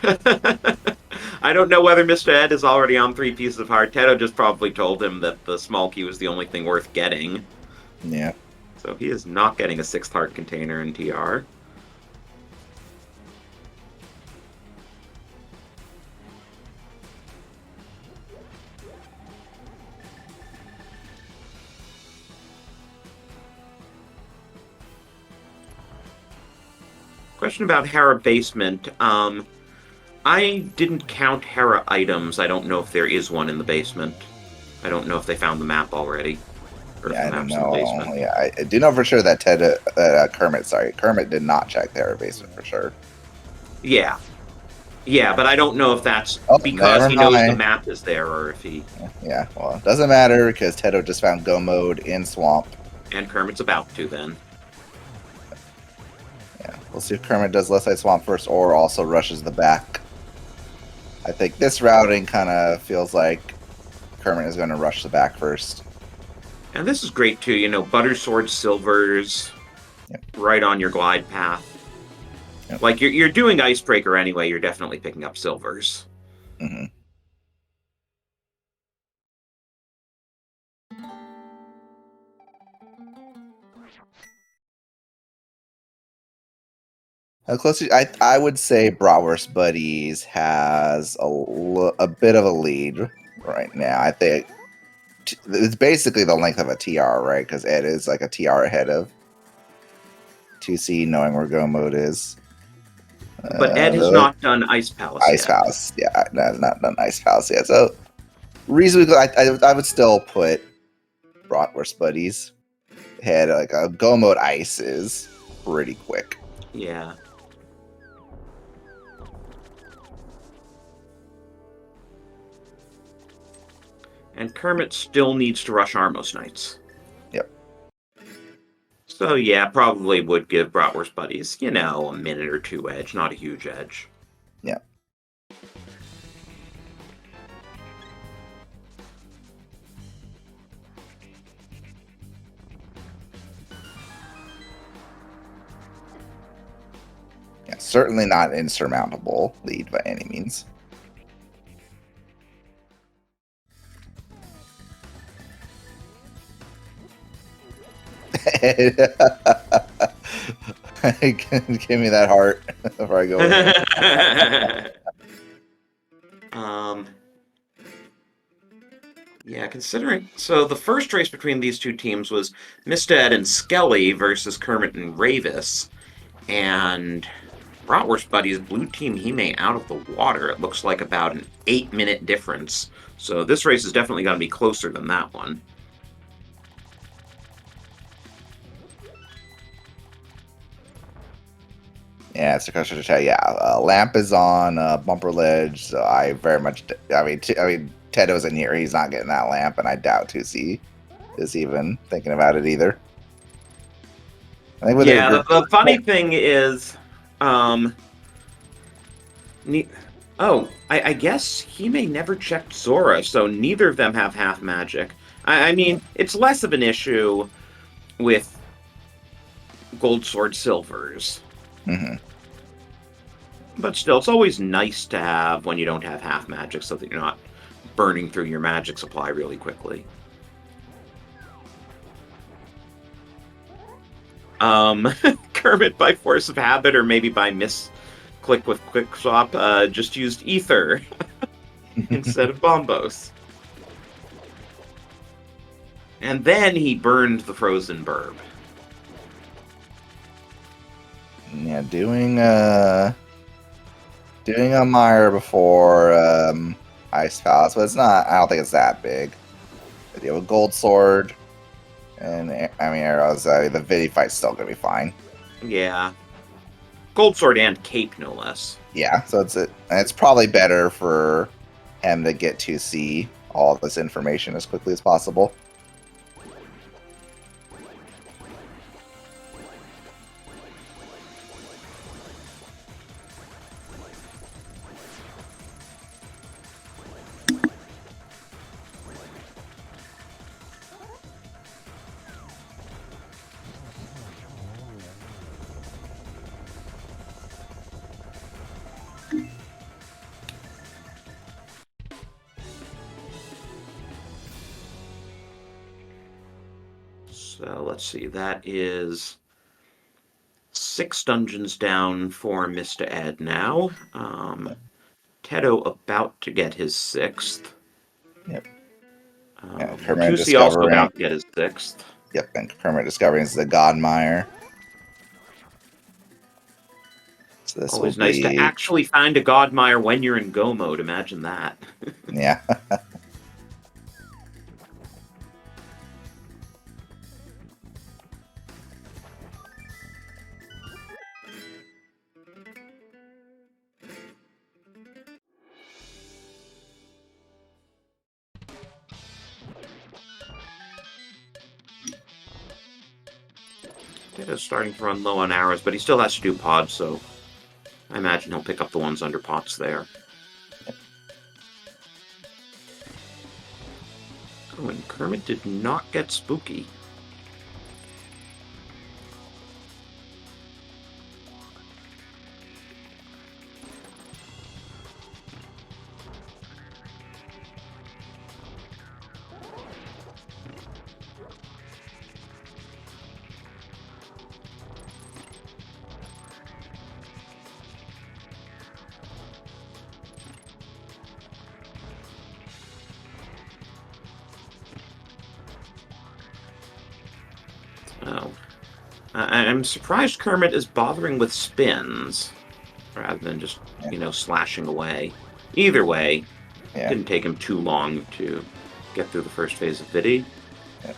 I don't know whether Mr. Ed is already on 3 pieces of heart. Teto just probably told him that the small key was the only thing worth getting. Yeah. So he is not getting a 6th heart container in TR. Question about Hera Basement. I didn't count Hera items. I don't know if there is one in the basement. I don't know if they found the map already. Or Yeah, if the I don't map's in the know. basement. Yeah, I do know for sure that Kermit did not check their basement for sure. Yeah. Yeah, but I don't know if that's Oh, because never he knows the mind. map is there or if he... Yeah, well, it doesn't matter because Teto just found Go Mode in Swamp. And Kermit's about to then. Yeah, we'll see if Kermit does Left Side Swamp first or also rushes the back. I think this routing kind of feels like Kermit is going to rush the back first. And this is great too, you know, Butter Sword Silvers right on your glide path. Yep. Like, you're doing Icebreaker anyway, you're definitely picking up Silvers. Mm-hmm. How close? I would say Bratwurst Buddies has a bit of a lead right now. I think it's basically the length of a TR, right? Because Ed is like a TR ahead of 2C, knowing where Go Mode is. But Ed has not done Ice Palace Ice yet. Palace, yeah, not done Ice Palace yet. So reasonably, I would still put Bratwurst Buddies ahead. Like a Go Mode Ice is pretty quick. Yeah. And Kermit still needs to rush Armos Knights. Yep. So yeah, probably would give Bratwurst Buddies, you know, a minute or 2 edge, not a huge edge. Yeah. Yeah, certainly not insurmountable lead by any means. Give me that heart before I go in. Yeah, considering... So the first race between these two teams was Mistad and Skelly versus Kermit and Ravis. And Bratwurst Buddies blue team Hime out of the water. It looks like about an 8-minute difference. So this race is definitely going to be closer than that one. Yeah, it's a question to chat. Yeah, Lamp is on bumper ledge, so I very much. I mean, Teto's in here. He's not getting that lamp, and I doubt 2C is even thinking about it either. I think yeah, the funny thing is, Oh, I guess he may never checked Zora, so neither of them have half magic. I mean, it's less of an issue with gold sword silvers. Hmm. But still, it's always nice to have when you don't have half magic so that you're not burning through your magic supply really quickly. Kermit, by force of habit or maybe by misclick with quick swap, just used ether instead of bombos. And then he burned the frozen burb. Yeah, doing a mire before Ice Palace, but it's not. I don't think it's that big. But yeah, with Gold Sword and I mean arrows, the Vidi fight's still gonna be fine. Yeah. Gold sword and cape, no less. Yeah, so it's probably better for him to get to see all this information as quickly as possible. So let's see. That is 6 dungeons down for Mr. Ed now. Tedo about to get his sixth. Yep. Yeah, Kermit 2C also discovering. about to get his sixth. Yep, and Kermit discovering is the Godmire. So this will Always nice to be, actually find a Godmire when you're in Go mode. Imagine that. yeah. Tedo's starting to run low on arrows, but he still has to do pods, so I imagine he'll pick up the ones under pots there. Oh, and Kermit did not get spooky. Oh. I'm surprised Kermit is bothering with spins rather than just, slashing away. Either way, Yeah. didn't take him too long to get through the first phase of Vidi. Yeah.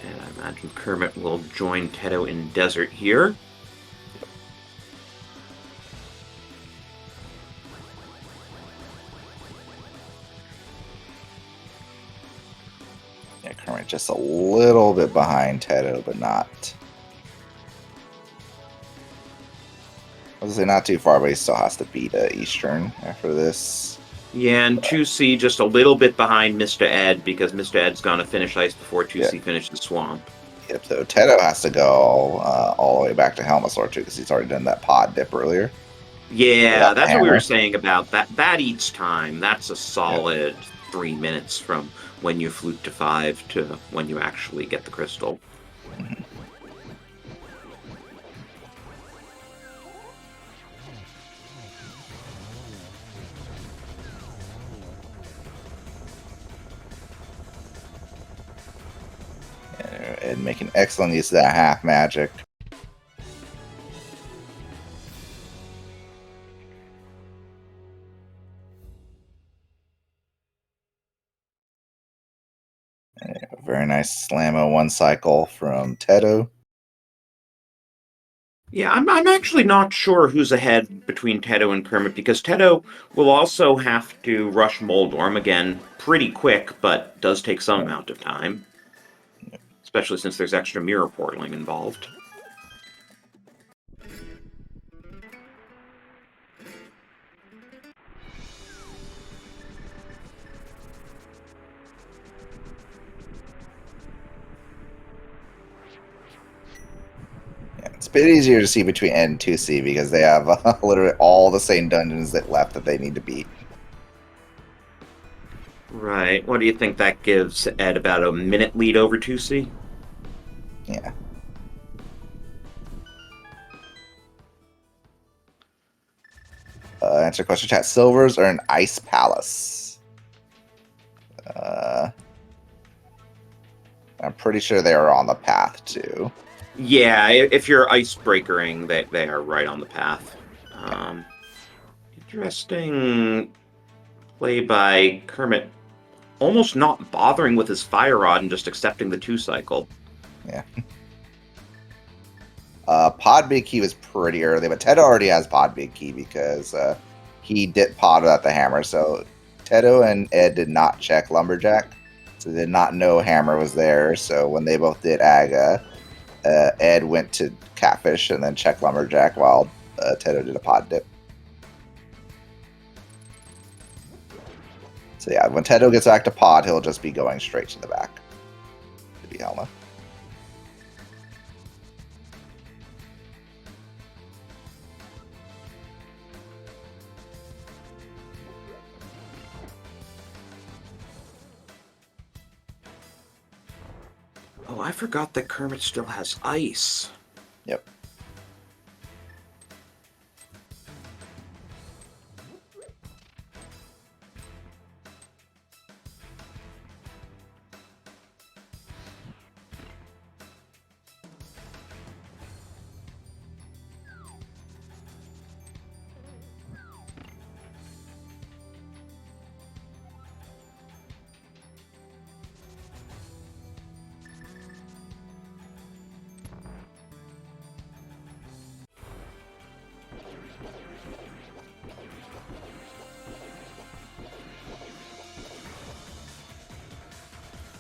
And I imagine Kermit will join Tedo in Desert here. Yeah, Kermit just a little bit behind Tedo, but not. I was gonna say not too far, but he still has to beat Eastern after this. Yeah, and 2C just a little bit behind Mr. Ed because Mr. Ed's going to finish ice before 2C finishes Swamp. Yep, so Tedo has to go all the way back to Helmasaur too, because he's already done that pod dip earlier. Yeah, that's what we were Hammer. saying about that. That eats time. That's a Yep. solid 3 minutes from when you flute to 5 to when you actually get the crystal. Mhm. And making excellent use of that half magic. Very nice Slammo one cycle from Tedo. Yeah, I'm actually not sure who's ahead between Teto and Kermit, because Teto will also have to rush Moldorm again pretty quick, but does take some amount of time, especially since there's extra mirror portaling involved. It's a bit easier to see between Ed and 2C because they have literally all the same dungeons that left that they need to beat. Right. What do you think that gives Ed, about a minute lead over 2C? Yeah. Answer question chat. Silvers are an ice palace. I'm pretty sure they are on the path too. Yeah, if you're icebreakering, they are right on the path. Interesting play by Kermit, almost not bothering with his fire rod and just accepting the 2-cycle. Yeah. Pod Big Key was pretty early, but Ted already has Pod Big Key because he did pod without the hammer. So Tedo and Ed did not check Lumberjack, so they did not know Hammer was there. So when they both did Aga, Ed went to Catfish and then checked Lumberjack while Tedo did a pod dip. So yeah, when Tedo gets back to pod, he'll just be going straight to the back to be Helma. Oh, I forgot that Kermit still has ice. Yep.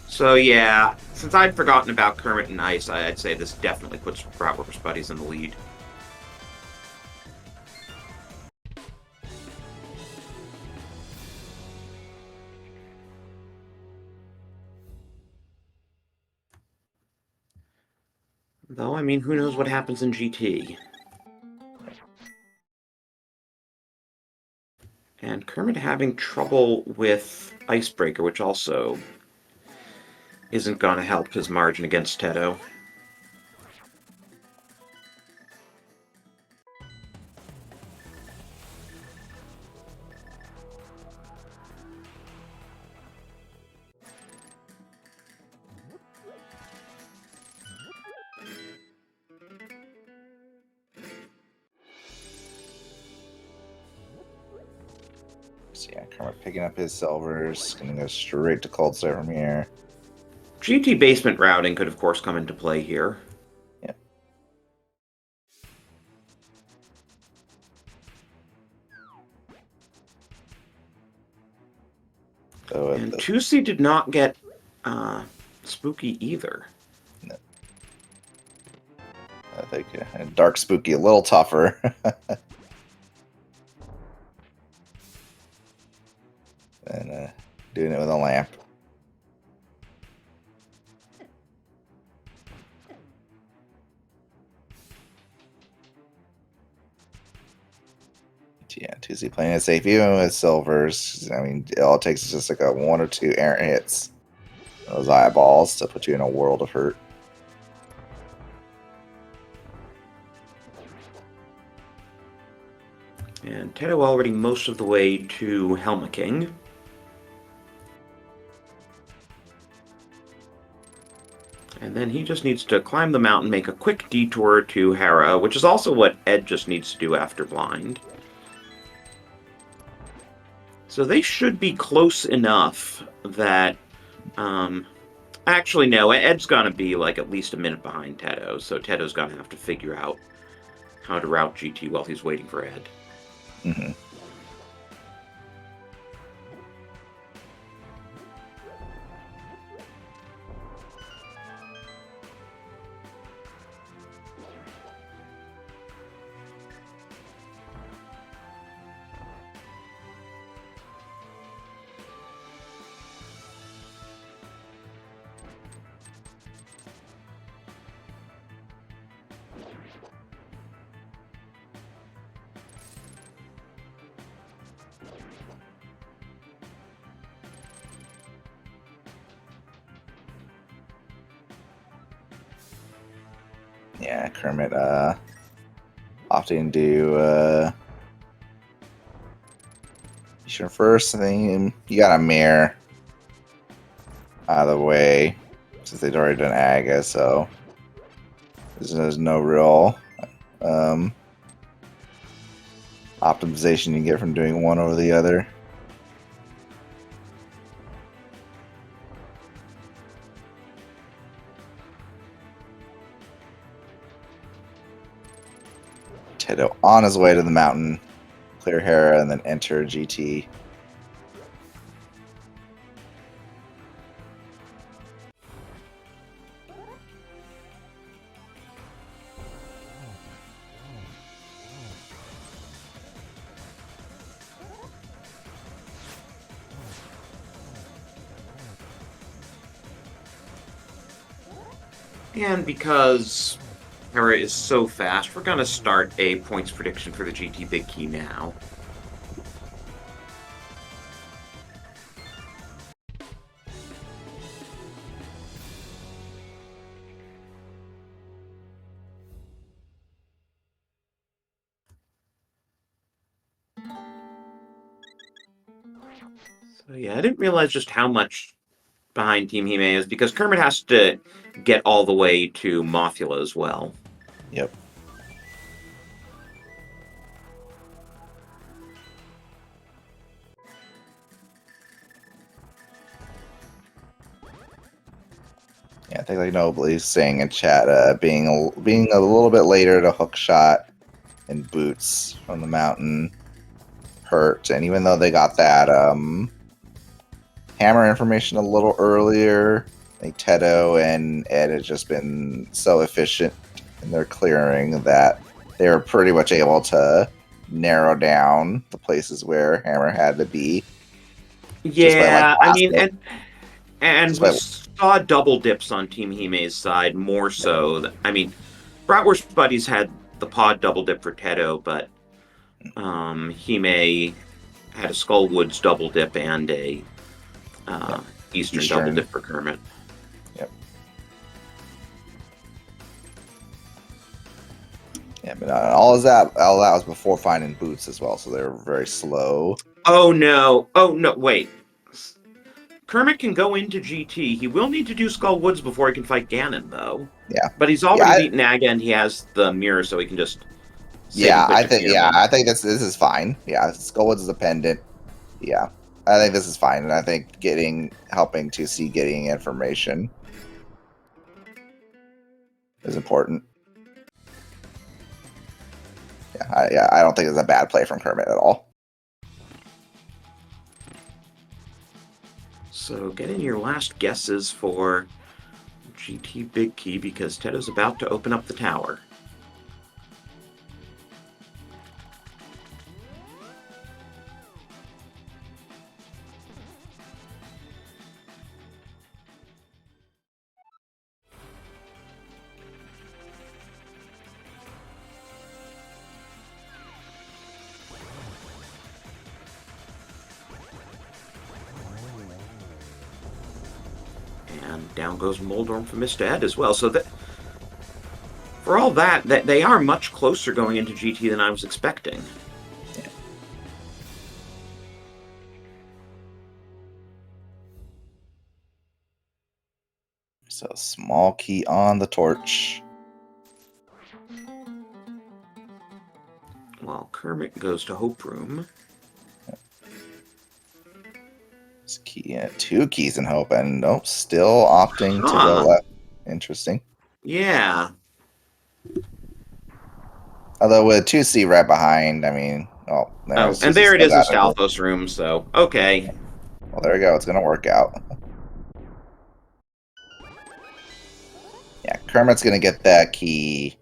So yeah, since I'd forgotten about Kermit and Ice, I'd say this definitely puts Bratwurst Buddies in the lead. Though, I mean, who knows what happens in GT? And Kermit having trouble with Icebreaker, which also isn't going to help his margin against Teto. So yeah, Kermit picking up his silvers, gonna go straight to Cold Start from here. GT basement routing could, of course, come into play here. Yep. So And 2C did not get Spooky either. No. I think Dark Spooky a little tougher. And doing it with a lamp. Yeah, 2C playing it safe, even with silvers. I mean, all it takes is just like a 1 or 2 errant hits. Those eyeballs to put you in a world of hurt. And Teto already most of the way to Helma King. And then he just needs to climb the mountain, make a quick detour to Hera, which is also what Ed just needs to do after Blind. So they should be close enough that... actually, no, Ed's gonna be like at least a minute behind Teto, so Teto's gonna have to figure out how to route GT while he's waiting for Ed. Mm-hmm. Yeah, Kermit opting to sure first thing you got a mirror out of the way since they'd already done Aga, so there's no real optimization you get from doing one over the other. Tedo on his way to the mountain, clear Hera, and then enter GT. And because Hera is so fast, we're going to start a points prediction for the GT Big Key now. So yeah, I didn't realize just how much behind Team Hime is because Kermit has to get all the way to Mothula as well. Yep. Yeah, I think like Nobly's saying in chat, being a little bit later to hook shot and boots from the mountain hurt, and even though they got that hammer information a little earlier, I think Tedo and Ed had just been so efficient in their clearing that they were pretty much able to narrow down the places where Hammer had to be. Yeah, by, like, I mean, and we by, saw double dips on Team Hime's side more so. I mean, Bratwurst Buddies had the pod double dip for Tedo, but Hime had a Skullwoods double dip and a Eastern double dip for Kermit. Yep. Yeah, but all that was before finding boots as well, so they were very slow. Oh no! Wait. Kermit can go into GT. He will need to do Skullwoods before he can fight Ganon, though. Yeah, but he's already beaten Aga, and he has the mirror, so he can just. I think this is fine. Yeah, Skullwoods is a pendant. Yeah, I think this is fine, and I think helping to see getting information is important. Yeah, I don't think it's a bad play from Kermit at all. So get in your last guesses for GT Big Key because Tedo's about to open up the tower. And down goes Moldorm for Mr. Ed as well. So that, for all that, they are much closer going into GT than I was expecting. Yeah. So small key on the torch. While Kermit goes to Hope Room. Two keys in Hope, and nope, still opting to go left. Interesting. Yeah. Although with 2C right behind, I mean, oh, Oh, there's and 2C there it still is, a got it. Stalfos room, so okay. Well, there we go. It's going to work out. Yeah, Kermit's going to get that key,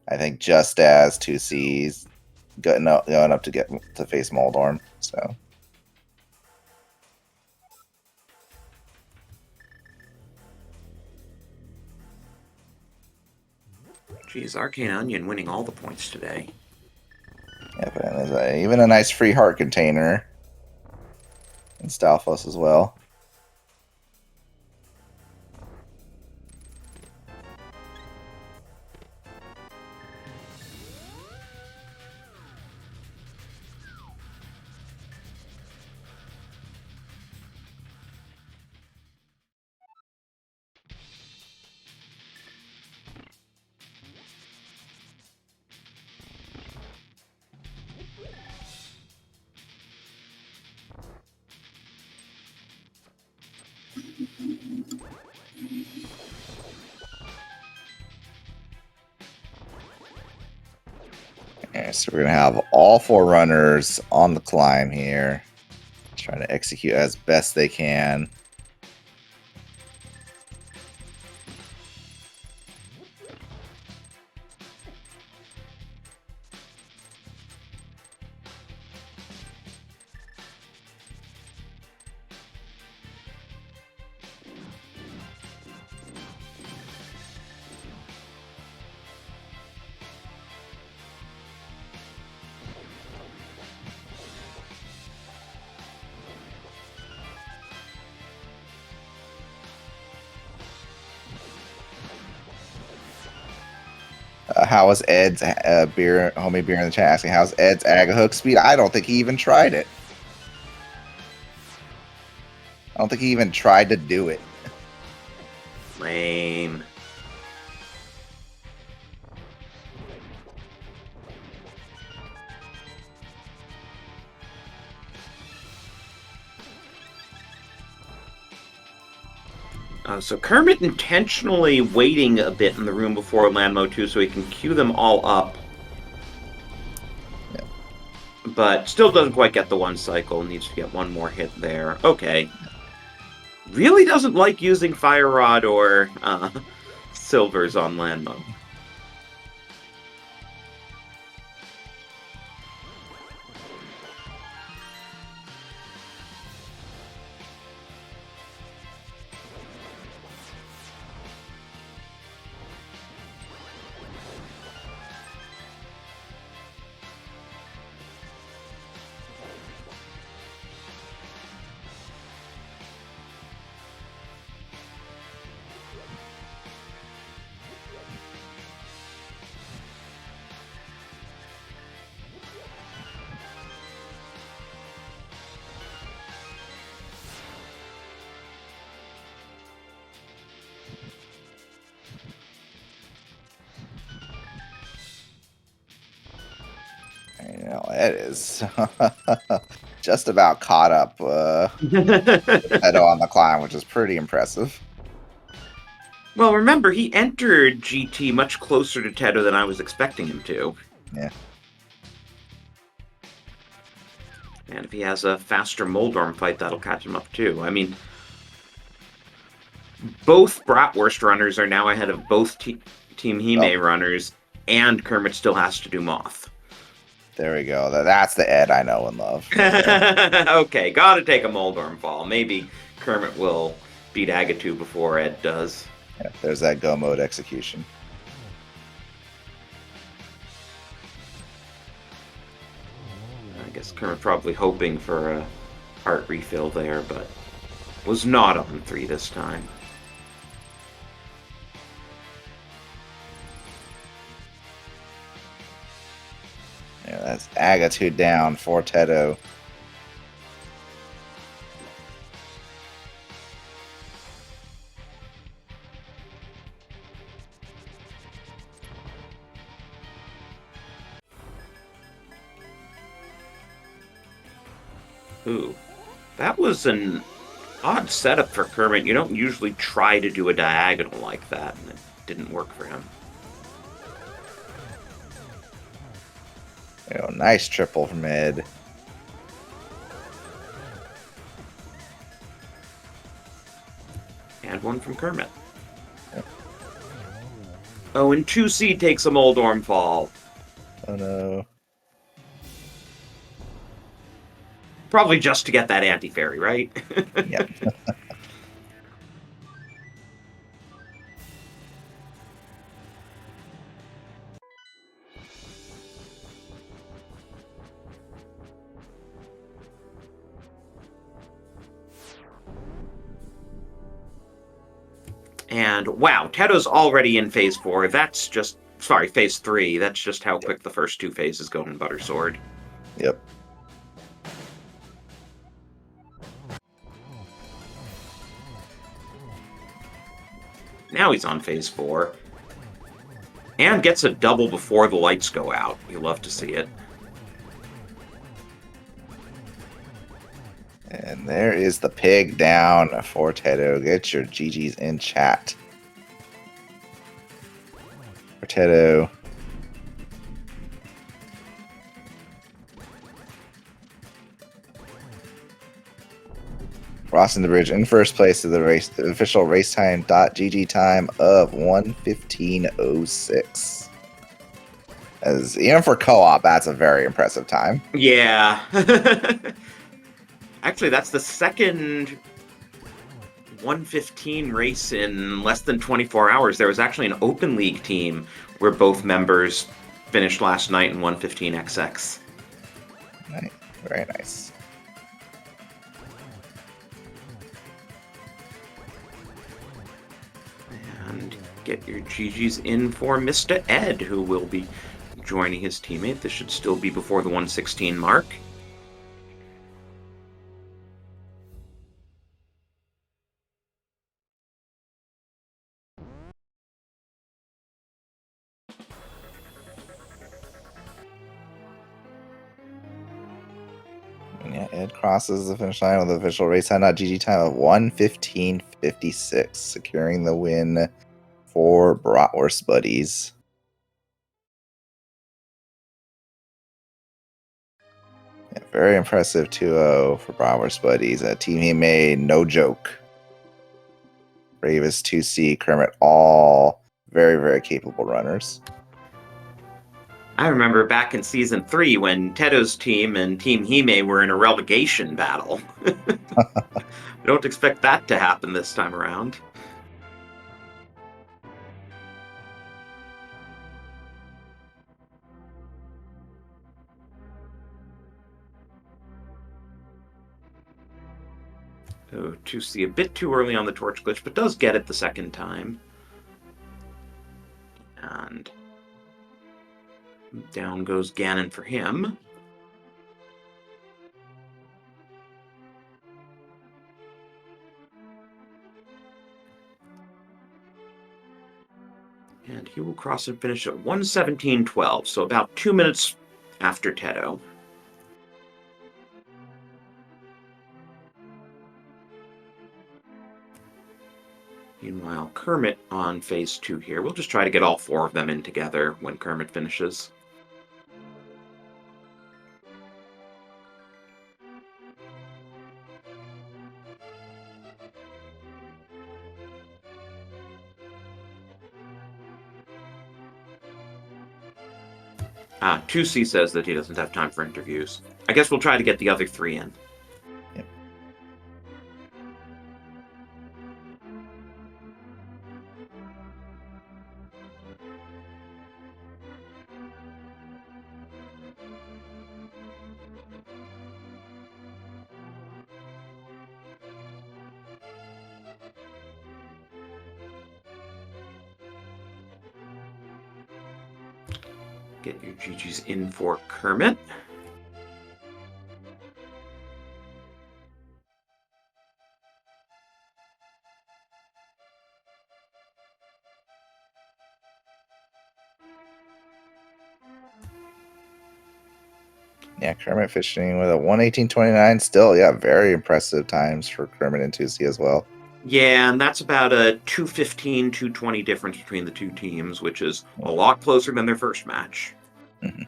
I think, just as 2C's going up to get to face Moldorm. So. Geez, Arcane Onion winning all the points today. Yep, and there's even a nice free heart container in Stalfos as well. Okay, so we're going to have all 4 runners on the climb here, trying to execute as best they can. How was Ed's homie beer in the chat asking, how's Ed's Aga hook speed? I don't think he even tried it. I don't think he even tried to do it. Lame. So Kermit intentionally waiting a bit in the room before land mode 2 so he can queue them all up. Yeah. But still doesn't quite get the 1 cycle. Needs to get 1 more hit there. Okay. Really doesn't like using Fire Rod or Silvers on land mode. You know, it is just about caught up Edo on the climb, which is pretty impressive. Well, remember, he entered GT much closer to Tedo than I was expecting him to. Yeah. And if he has a faster Moldorm fight, that'll catch him up too. I mean, both Bratwurst runners are now ahead of both Team Hime runners, and Kermit still has to do Moth. There we go. That's the Ed I know and love. Okay, gotta take a Moldorm fall. Maybe Kermit will beat Agatu before Ed does. Yeah, there's that go mode execution. I guess Kermit probably hoping for a heart refill there, but was not on 3 this time. Yeah, that's Agatu down for Tedo. Ooh, that was an odd setup for Kermit. You don't usually try to do a diagonal like that, and it didn't work for him. Nice triple from Ed. And one from Kermit. Yep. Oh, and 2C takes a Moldorm fall. Oh no. Probably just to get that anti-fairy, right? Yep. And wow, Teto's already in phase 4. That's just, sorry, phase 3. That's just how quick the first two phases go in Butter Sword. Yep. Now he's on phase 4. And gets a double before the lights go out. You love to see it. And there is the pig down for Teto. Get your GGs in chat. For Teto. Crossing the bridge in first place of the race, the official race time .gg time of 1:15:06. As even for co-op, that's a very impressive time. Yeah. Actually, that's the second 1:15 race in less than 24 hours. There was actually an Open League team where both members finished last night in 1:15XX. Nice. Very nice. And get your GGs in for Mr. Ed, who will be joining his teammate. This should still be before the 1:16 mark. And yeah, Ed crosses the finish line with the official race time .gg time of 1:15:56, securing the win for Bratwurst buddies. Yeah, very impressive 2-0 for Bratwurst buddies. A team he made, no joke. Ravis, 2C, Kermit, all very, very capable runners. I remember back in Season 3 when Teto's team and Team Hime were in a relegation battle. Don't expect that to happen this time around. Oh, 2C a bit too early on the torch glitch, but does get it the second time. And down goes Ganon for him. And he will cross and finish at 1:17:12, so about 2 minutes after Teto. Meanwhile, Kermit on phase 2 here. We'll just try to get all 4 of them in together when Kermit finishes. Ah, 2C says that he doesn't have time for interviews. I guess we'll try to get the other 3 in. Yep. Get your GGs in for Kermit. Yeah, Kermit fishing with a 1:18:29. Still, yeah, very impressive times for Kermit and 2C as well. Yeah, and that's about a 2:15, 2:20 difference between the two teams, which is a lot closer than their first match. Mm-hmm.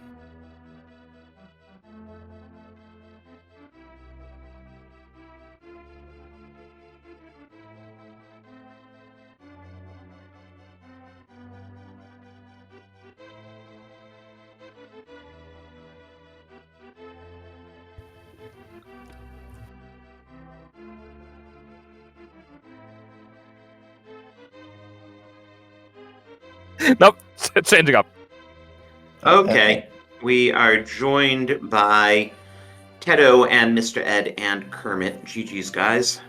Nope, changing up. Okay. We are joined by Tedo and Mr. Ed and Kermit. GG's, guys.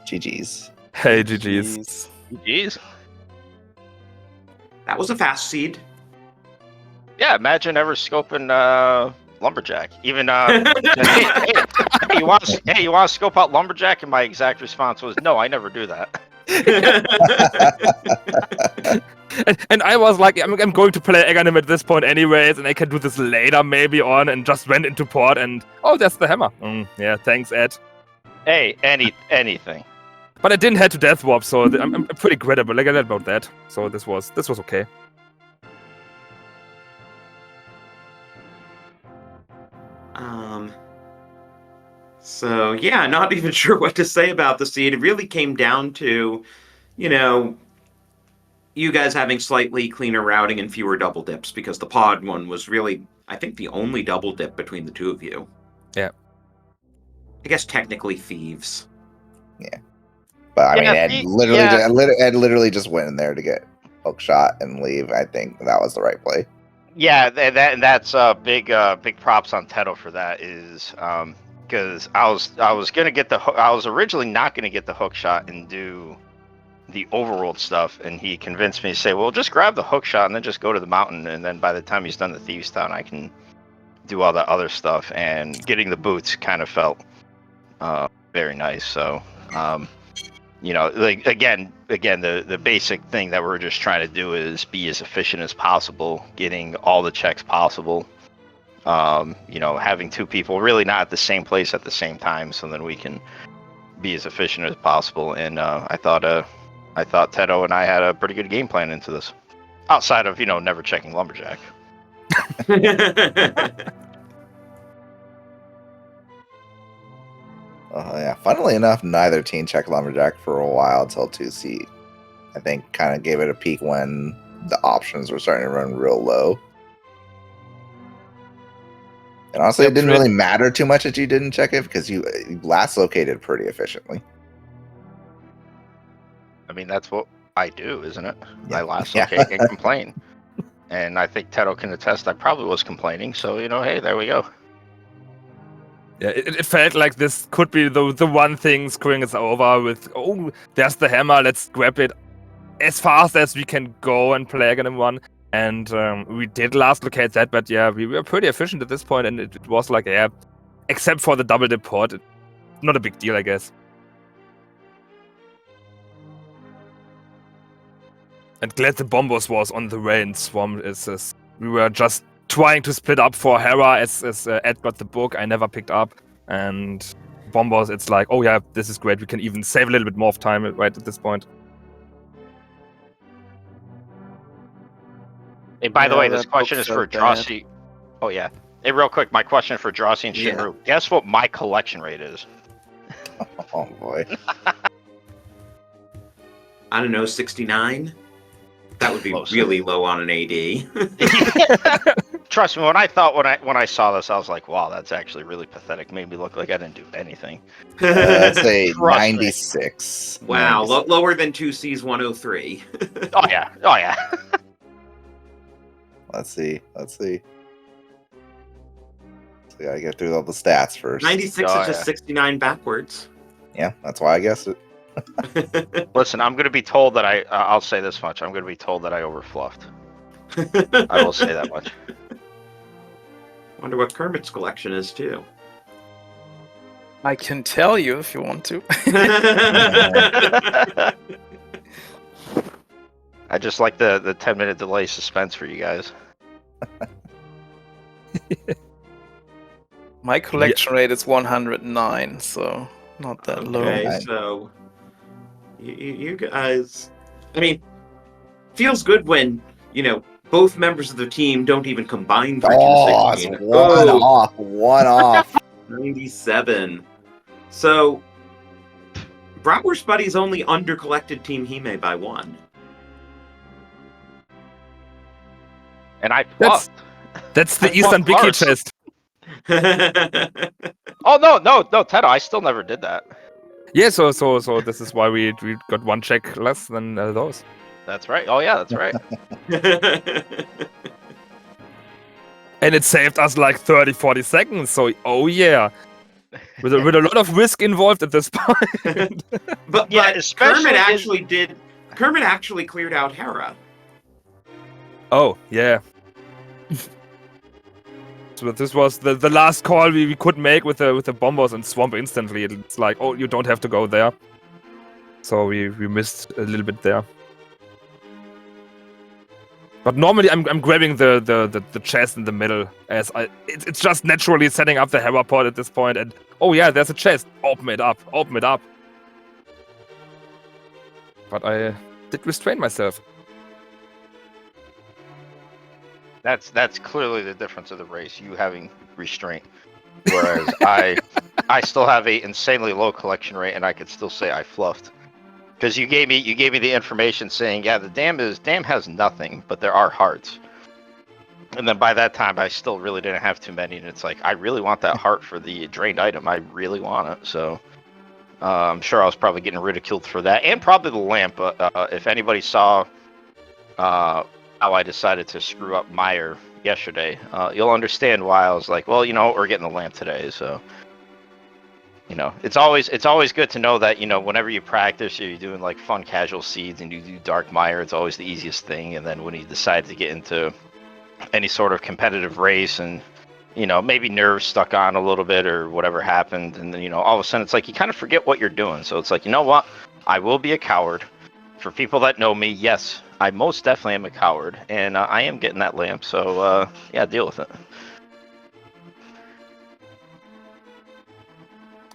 GG's. Hey, GG's. Jeez. That was a fast seed. Yeah, imagine ever scoping Lumberjack. Even hey, you want to scope out Lumberjack? And my exact response was, no, I never do that. And I was like, I'm going to play Egganim at this point anyways, and I can do this later maybe on, and just went into port, and oh, that's the hammer. Yeah, thanks, Ed. Hey, anything. But I didn't head to Death Warp, so I'm pretty credible like about that. So this was okay. So yeah, not even sure what to say about the seed. It really came down to, you guys having slightly cleaner routing and fewer double dips, because the pod one was really, I think, the only double dip between the two of you. Yeah. I guess technically thieves. Yeah. But I mean, Ed yeah. literally just went in there to get hook shot and leave. I think that was the right play. Yeah, that's big props on Tedo for that. Is because I was gonna get I was originally not gonna get the hook shot and do the overworld stuff, and he convinced me to say, well, just grab the hook shot and then just go to the mountain, and then by the time he's done the Thieves Town, I can do all that other stuff. And getting the boots kind of felt very nice. So like again the basic thing that we're just trying to do is be as efficient as possible, getting all the checks possible. Having two people really not at the same place at the same time, so then we can be as efficient as possible. And I thought Tedo and I had a pretty good game plan into this, outside of never checking Lumberjack. Yeah. Funnily enough, neither team checked Lumberjack for a while until 2C. I think kind of gave it a peak when the options were starting to run real low. And honestly, it didn't really matter too much that you didn't check it, because you last located pretty efficiently. I mean, that's what I do, isn't it? Yeah. I last locate and complain. And I think Tedo can attest I probably was complaining, so hey, there we go. Yeah, it felt like this could be the one thing screwing us over with, oh, there's the hammer, let's grab it as fast as we can go and play again in one. And we did last locate that, but yeah, we were pretty efficient at this point, and it was like, yeah, except for the double dip port, not a big deal, I guess. And glad the Bombos was on the way, and Swarm is we were just trying to split up for Hera as Ed got the book. I never picked up, and Bombos, it's like, oh yeah, this is great. We can even save a little bit more of time right at this point. Hey, by the way, this question is for Drossi. Oh yeah. Hey, real quick, my question for Drossi and Shinru. Yeah. Guess what my collection rate is? Oh boy. I don't know, 69? That would be really low on an AD. Trust me, when I saw this, I was like, wow, that's actually really pathetic. Made me look like I didn't do anything. I'd say 96. Wow, lower than 2C's 103. Oh yeah. Let's see. So we gotta get through all the stats first. 96 is just 69 backwards. Yeah, that's why I guessed it. Listen, I'm going to be told that I'll say this much. I'm going to be told that I overfluffed. I will say that much. Wonder what Kermit's collection is, too. I can tell you if you want to. I just like the 10-minute delay suspense for you guys. My collection rate is 109, so not that low. Okay, so you guys, I mean, feels good when, both members of the team don't even combine for 216. It's one off. 97. So, Bratwurst Buddy's only undercollected Team Hime by 1. And I fluffed. That's the Eastern Biki chest. Oh no, Tedo, I still never did that. Yeah, so this is why we got one check less than those. That's right. Oh yeah, that's right. And it saved us like 30, 40 seconds. So, oh yeah. With a lot of risk involved at this point. but Yeah, especially Kermit actually cleared out Hera. Oh, yeah. So this was the last call we could make with the bombers and swamp instantly. It's like, oh, you don't have to go there. So we missed a little bit there. But normally I'm grabbing the chest in the middle as it's just naturally setting up the Hera pod at this point, and oh yeah, there's a chest. Open it up. But I did restrain myself. That's clearly the difference of the race. You having restraint, whereas I still have a insanely low collection rate, and I could still say I fluffed. Because you gave me the information saying, yeah, the dam has nothing, but there are hearts. And then by that time, I still really didn't have too many, and it's like I really want that heart for the drained item. I really want it. So I'm sure I was probably getting ridiculed for that, and probably the lamp. But if anybody saw how I decided to screw up Meyer yesterday, you'll understand why I was like, well, we're getting the lamp today, so. It's always good to know that, whenever you practice or you're doing like fun casual seeds and you do Dark Mire, it's always the easiest thing. And then when you decide to get into any sort of competitive race and, maybe nerves stuck on a little bit or whatever happened. And then, all of a sudden it's like you kind of forget what you're doing. So it's like, you know what? I will be a coward. For people that know me, yes, I most definitely am a coward. And I am getting that lamp. So, yeah, deal with it.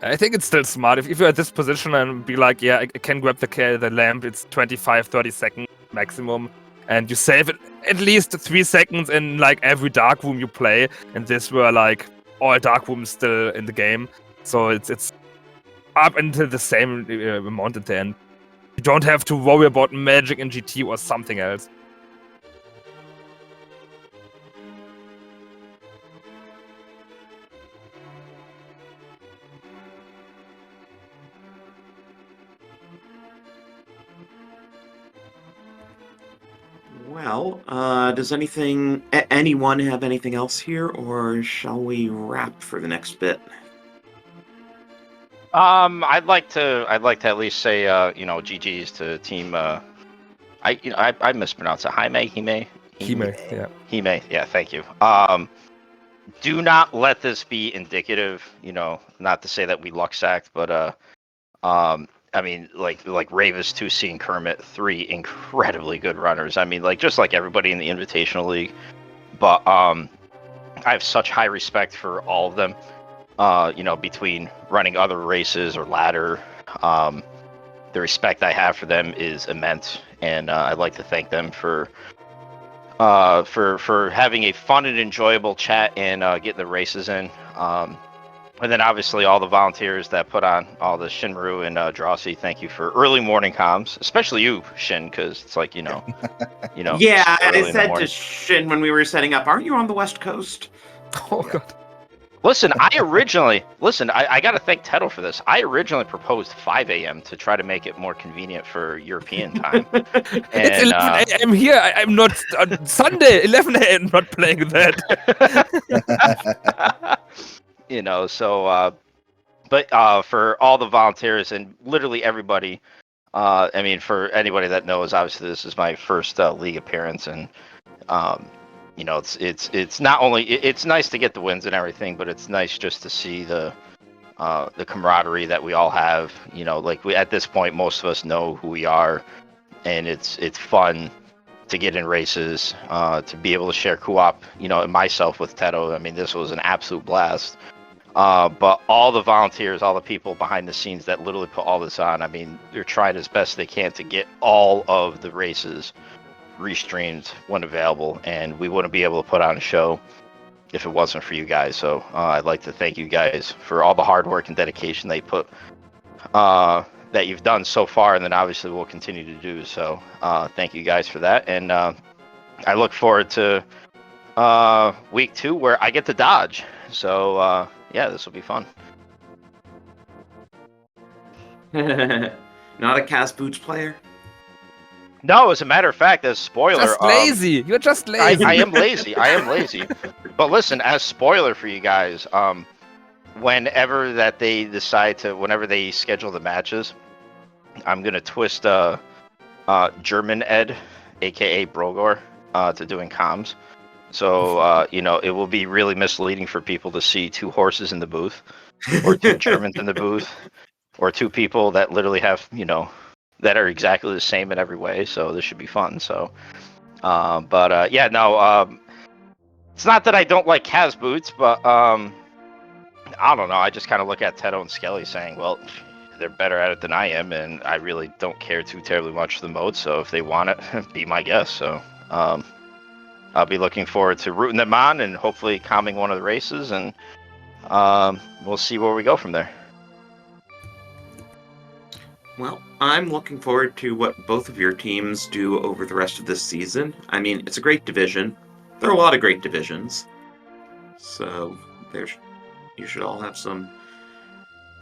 I think it's still smart if you're at this position and be like, yeah, I can grab the lamp. It's 25, 30 seconds maximum, and you save it at least 3 seconds in like every dark room you play. And this were like all dark rooms still in the game, so it's up until the same amount at the end. You don't have to worry about magic in GT or something else. Well, does anyone have anything else here, or shall we wrap for the next bit? I'd like to at least say, GG's to team. I mispronounced it. Hime. Yeah. Hime. Yeah, thank you. Do not let this be indicative. Not to say that we luck sacked, but I mean, like Ravis 2C and Kermit 3 incredibly good runners. I mean, just like everybody in the Invitational League. But I have such high respect for all of them. Between running other races or ladder, the respect I have for them is immense, and I'd like to thank them for having a fun and enjoyable chat and getting the races in. And then obviously all the volunteers that put on all the Shinru and Drosy, thank you for early morning comms, especially you, Shin, because it's like, Yeah, I said to Shin when we were setting up, aren't you on the West Coast? Oh, God. Listen, I got to thank Teto for this. I originally proposed 5 a.m. to try to make it more convenient for European time. And, it's 11 a.m. here. I'm not on Sunday, 11 a.m. not playing that. But for all the volunteers and literally everybody, I mean, for anybody that knows, obviously this is my first league appearance, and it's not only it's nice to get the wins and everything, but it's nice just to see the camaraderie that we all have. At this point, most of us know who we are, and it's fun to get in races, to be able to share co-op, and myself with Teto. I mean, this was an absolute blast. But all the volunteers, all the people behind the scenes that literally put all this on, I mean, they're trying as best they can to get all of the races restreamed when available, and we wouldn't be able to put on a show if it wasn't for you guys. So I'd like to thank you guys for all the hard work and dedication that you've done so far, and then obviously we'll continue to do. So thank you guys for that, and I look forward to week 2 where I get to dodge. So yeah, this will be fun. Not a Cas Boots player? No, as a matter of fact, as spoiler, Just lazy. You're just lazy. I am lazy. I am lazy. But listen, as spoiler for you guys, whenever that they decide to, whenever they schedule the matches, I'm gonna twist German Ed, aka Brogor, to doing comms. So you know, it will be really misleading for people to see 2 horses in the booth, or 2 Germans in the booth, or 2 people that literally have, you know, that are exactly the same in every way. So this should be fun. So, yeah, no, it's not that I don't like Kaz boots, but I don't know. I just kind of look at Teto and Skelly saying, well, they're better at it than I am, and I really don't care too terribly much for the mode. So if they want it, be my guest. So I'll be looking forward to rooting them on and hopefully calming one of the races, and we'll see where we go from there. Well, I'm looking forward to what both of your teams do over the rest of this season. I mean, it's a great division. There are a lot of great divisions. So you should all have some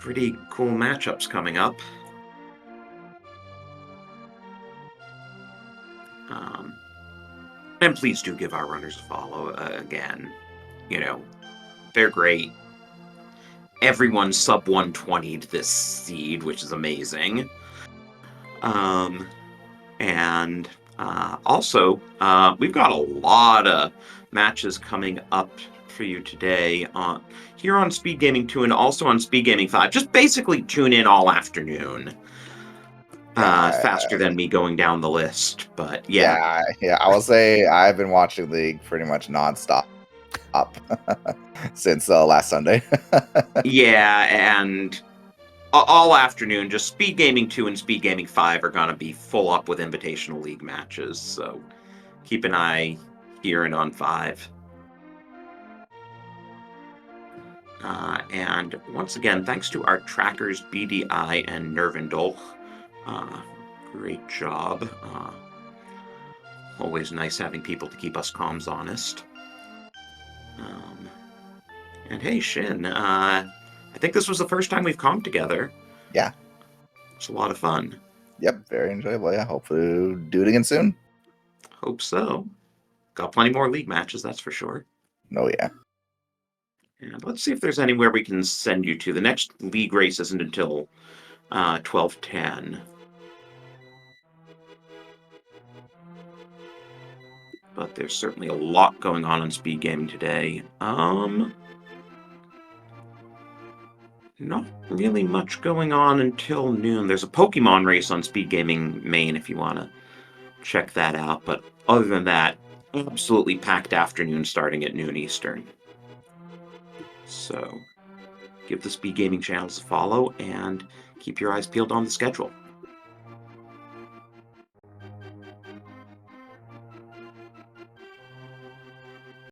pretty cool matchups coming up. And please do give our runners a follow again. You know, they're great. Everyone's sub 120'd this seed, which is amazing. And also, we've got a lot of matches coming up for you today here on Speed Gaming 2 and also on Speed Gaming 5. Just basically tune in all afternoon. Faster than me going down the list, but yeah. Yeah, I will say I've been watching League pretty much nonstop since last Sunday. Yeah, and all afternoon, just Speed Gaming 2 and Speed Gaming 5 are going to be full up with Invitational League matches, so keep an eye here and on 5. And once again, thanks to our trackers, BDI and Nervendolch. Great job. Always nice having people to keep us comms honest. And hey, Shin, I think this was the first time we've commed together. Yeah. It's a lot of fun. Yep, very enjoyable. Yeah, hopefully we'll do it again soon. Hope so. Got plenty more league matches, that's for sure. Oh, yeah. And let's see if there's anywhere we can send you to. The next league race isn't until 12:10. But there's certainly a lot going on Speed Gaming today. Not really much going on until noon. There's a Pokemon race on Speed Gaming Main if you want to check that out. But other than that, absolutely packed afternoon starting at noon Eastern. So give the Speed Gaming channels a follow and keep your eyes peeled on the schedule.